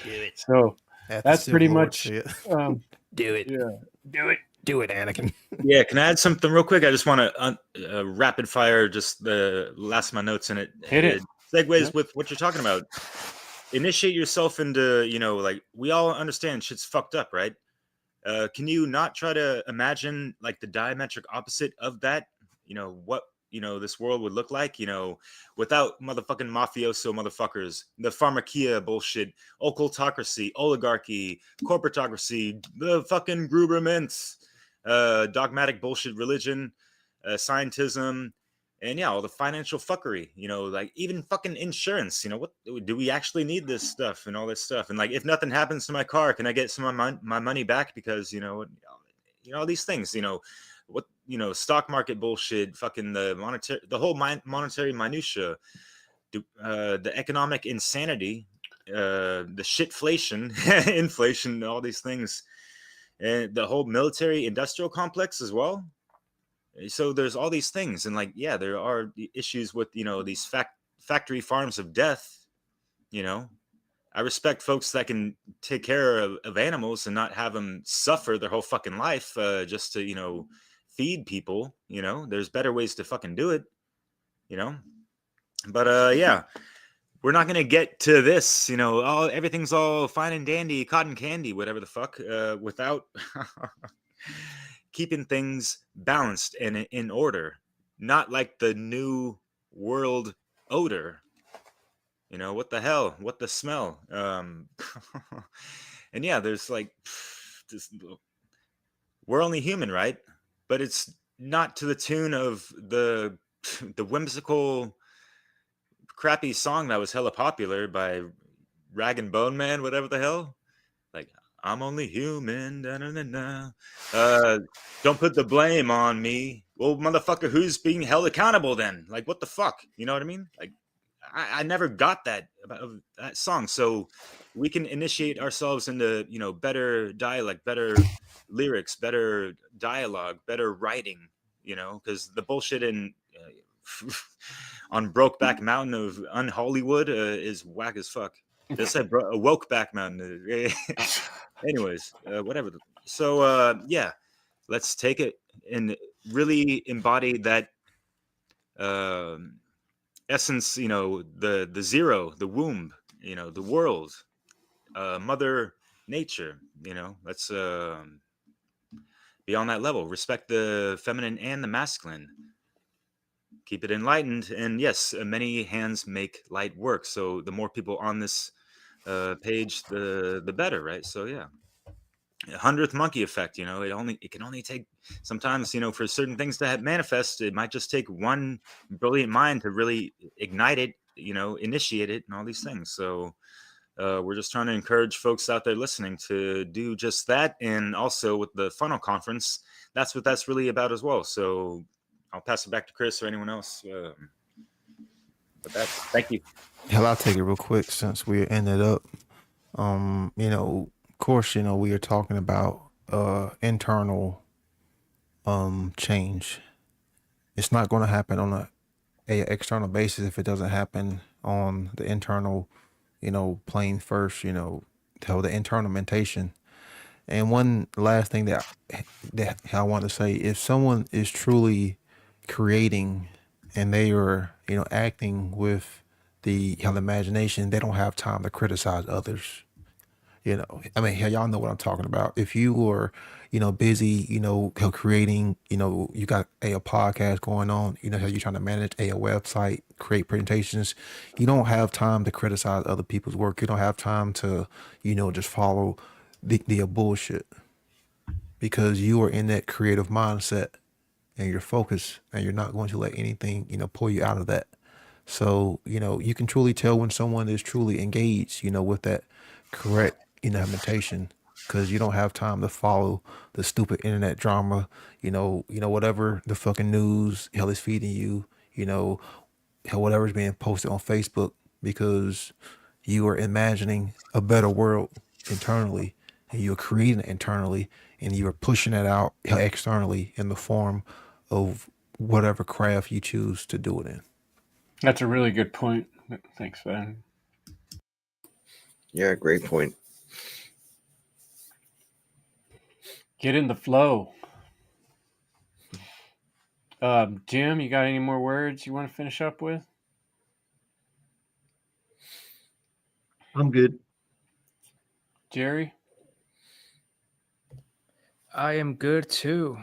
it. So that's pretty much do it. Yeah. Do it, Anakin. Yeah, can I add something real quick? I just want to rapid fire just the last of my notes in it. Hit it. Segues with what you're talking about. Initiate yourself into, like, we all understand shit's fucked up, right? Can you not try to imagine like the diametric opposite of that? What this world would look like, without motherfucking mafioso motherfuckers, the pharmakia bullshit, occultocracy, oligarchy, corporatocracy, the fucking Gruberments, dogmatic bullshit religion, scientism, and all the financial fuckery, like even fucking insurance, what do we actually need this stuff and all this stuff? And like, if nothing happens to my car, can I get some of my money back? Because, all these things, what, stock market bullshit, fucking the whole monetary minutia, the economic insanity, the shitflation, inflation, all these things, and the whole military industrial complex as well. So there's all these things, and like, there are issues with these factory farms of death. I respect folks that can take care of animals and not have them suffer their whole fucking life just to feed people. There's better ways to fucking do it. But we're not gonna get to this. Everything's all fine and dandy, cotton candy, whatever the fuck, without keeping things balanced and in order, not like the new world odor. What the hell? What the smell? And there's like this. We're only human, right? But it's not to the tune of the whimsical, crappy song that was hella popular by Rag and Bone Man, whatever the hell. Like, I'm only human. Da, da, da, da. Don't put the blame on me. Well, motherfucker, who's being held accountable then? Like, what the fuck? You know what I mean? Like, I never got that about that song. So we can initiate ourselves into, you know, better dialect, better lyrics, better dialogue, better writing, you know, because the bullshit in on Brokeback Mountain of Unhollywood is whack as fuck. This said Wokeback Mountain. Anyways, whatever. So yeah, let's take it and really embody that essence, you know, the zero, the womb, you know, the world, mother nature, you know. Let's be on that level, respect the feminine and the masculine, keep it enlightened, and yes, many hands make light work. So the more people on this page, the better, right? So yeah, 100th monkey effect, you know, it can only take sometimes, you know, for certain things to manifest, it might just take one brilliant mind to really ignite it, you know, initiate it, and all these things. So we're just trying to encourage folks out there listening to do just that. And also with the funnel conference, that's what that's really about as well. So I'll pass it back to Chris or anyone else with that. Thank you. Hell, I'll take it real quick since we're ended up. You know, of course, you know, we are talking about internal change. It's not going to happen on a external basis if it doesn't happen on the internal, you know, plane first, you know, tell the internal mentation. And one last thing that I want to say, if someone is truly creating and they are, you know, acting with the imagination, they don't have time to criticize others. You know, I mean, hell, y'all know what I'm talking about. If you are, you know, busy, you know, creating, you know, you got a podcast going on, you know, how you're trying to manage a website, create presentations, you don't have time to criticize other people's work. You don't have time to, you know, just follow the bullshit, because you are in that creative mindset and you're focused, and you're not going to let anything, you know, pull you out of that. So, you know, you can truly tell when someone is truly engaged, you know, with that correct, you know, imitation, because you don't have time to follow the stupid internet drama, you know, whatever the fucking news hell is feeding you, you know, whatever's being posted on Facebook, because you are imagining a better world internally, and you're creating it internally, and you are pushing it out externally in the form of whatever craft you choose to do it in. That's a really good point. Thanks, Ben. Yeah, great point. Get in the flow. Jim, you got any more words you want to finish up with? I'm good. Jerry? I am good too.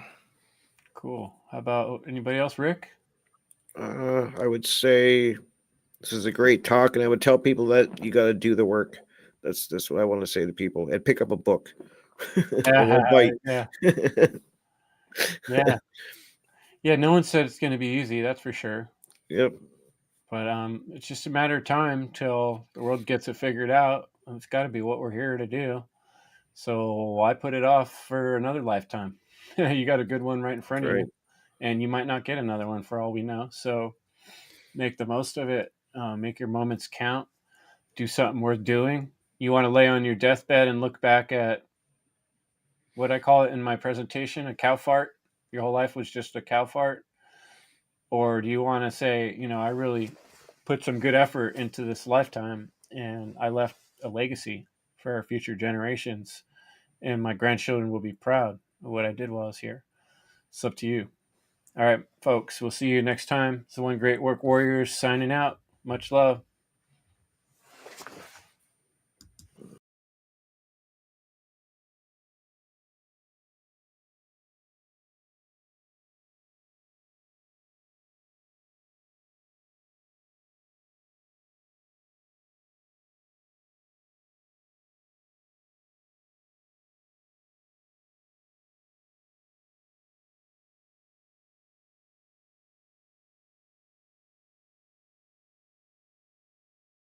Cool. How about anybody else? Rick? I would say this is a great talk, and I would tell people that you got to do the work. That's what I want to say to people, and pick up a book. It won't bite. Yeah. Yeah. Yeah, no one said it's going to be easy, that's for sure. Yep. But it's just a matter of time till the world gets it figured out. It's got to be what we're here to do. So why put it off for another lifetime? You got a good one right in front of you, and you might not get another one for all we know. So make the most of it. Make your moments count. Do something worth doing. You want to lay on your deathbed and look back at what I call it in my presentation, a cow fart. Your whole life was just a cow fart. Or do you want to say, you know, I really put some good effort into this lifetime, and I left a legacy for our future generations, and my grandchildren will be proud of what I did while I was here. It's up to you. All right, folks, we'll see you next time. It's the One Great Work Warriors signing out. Much love.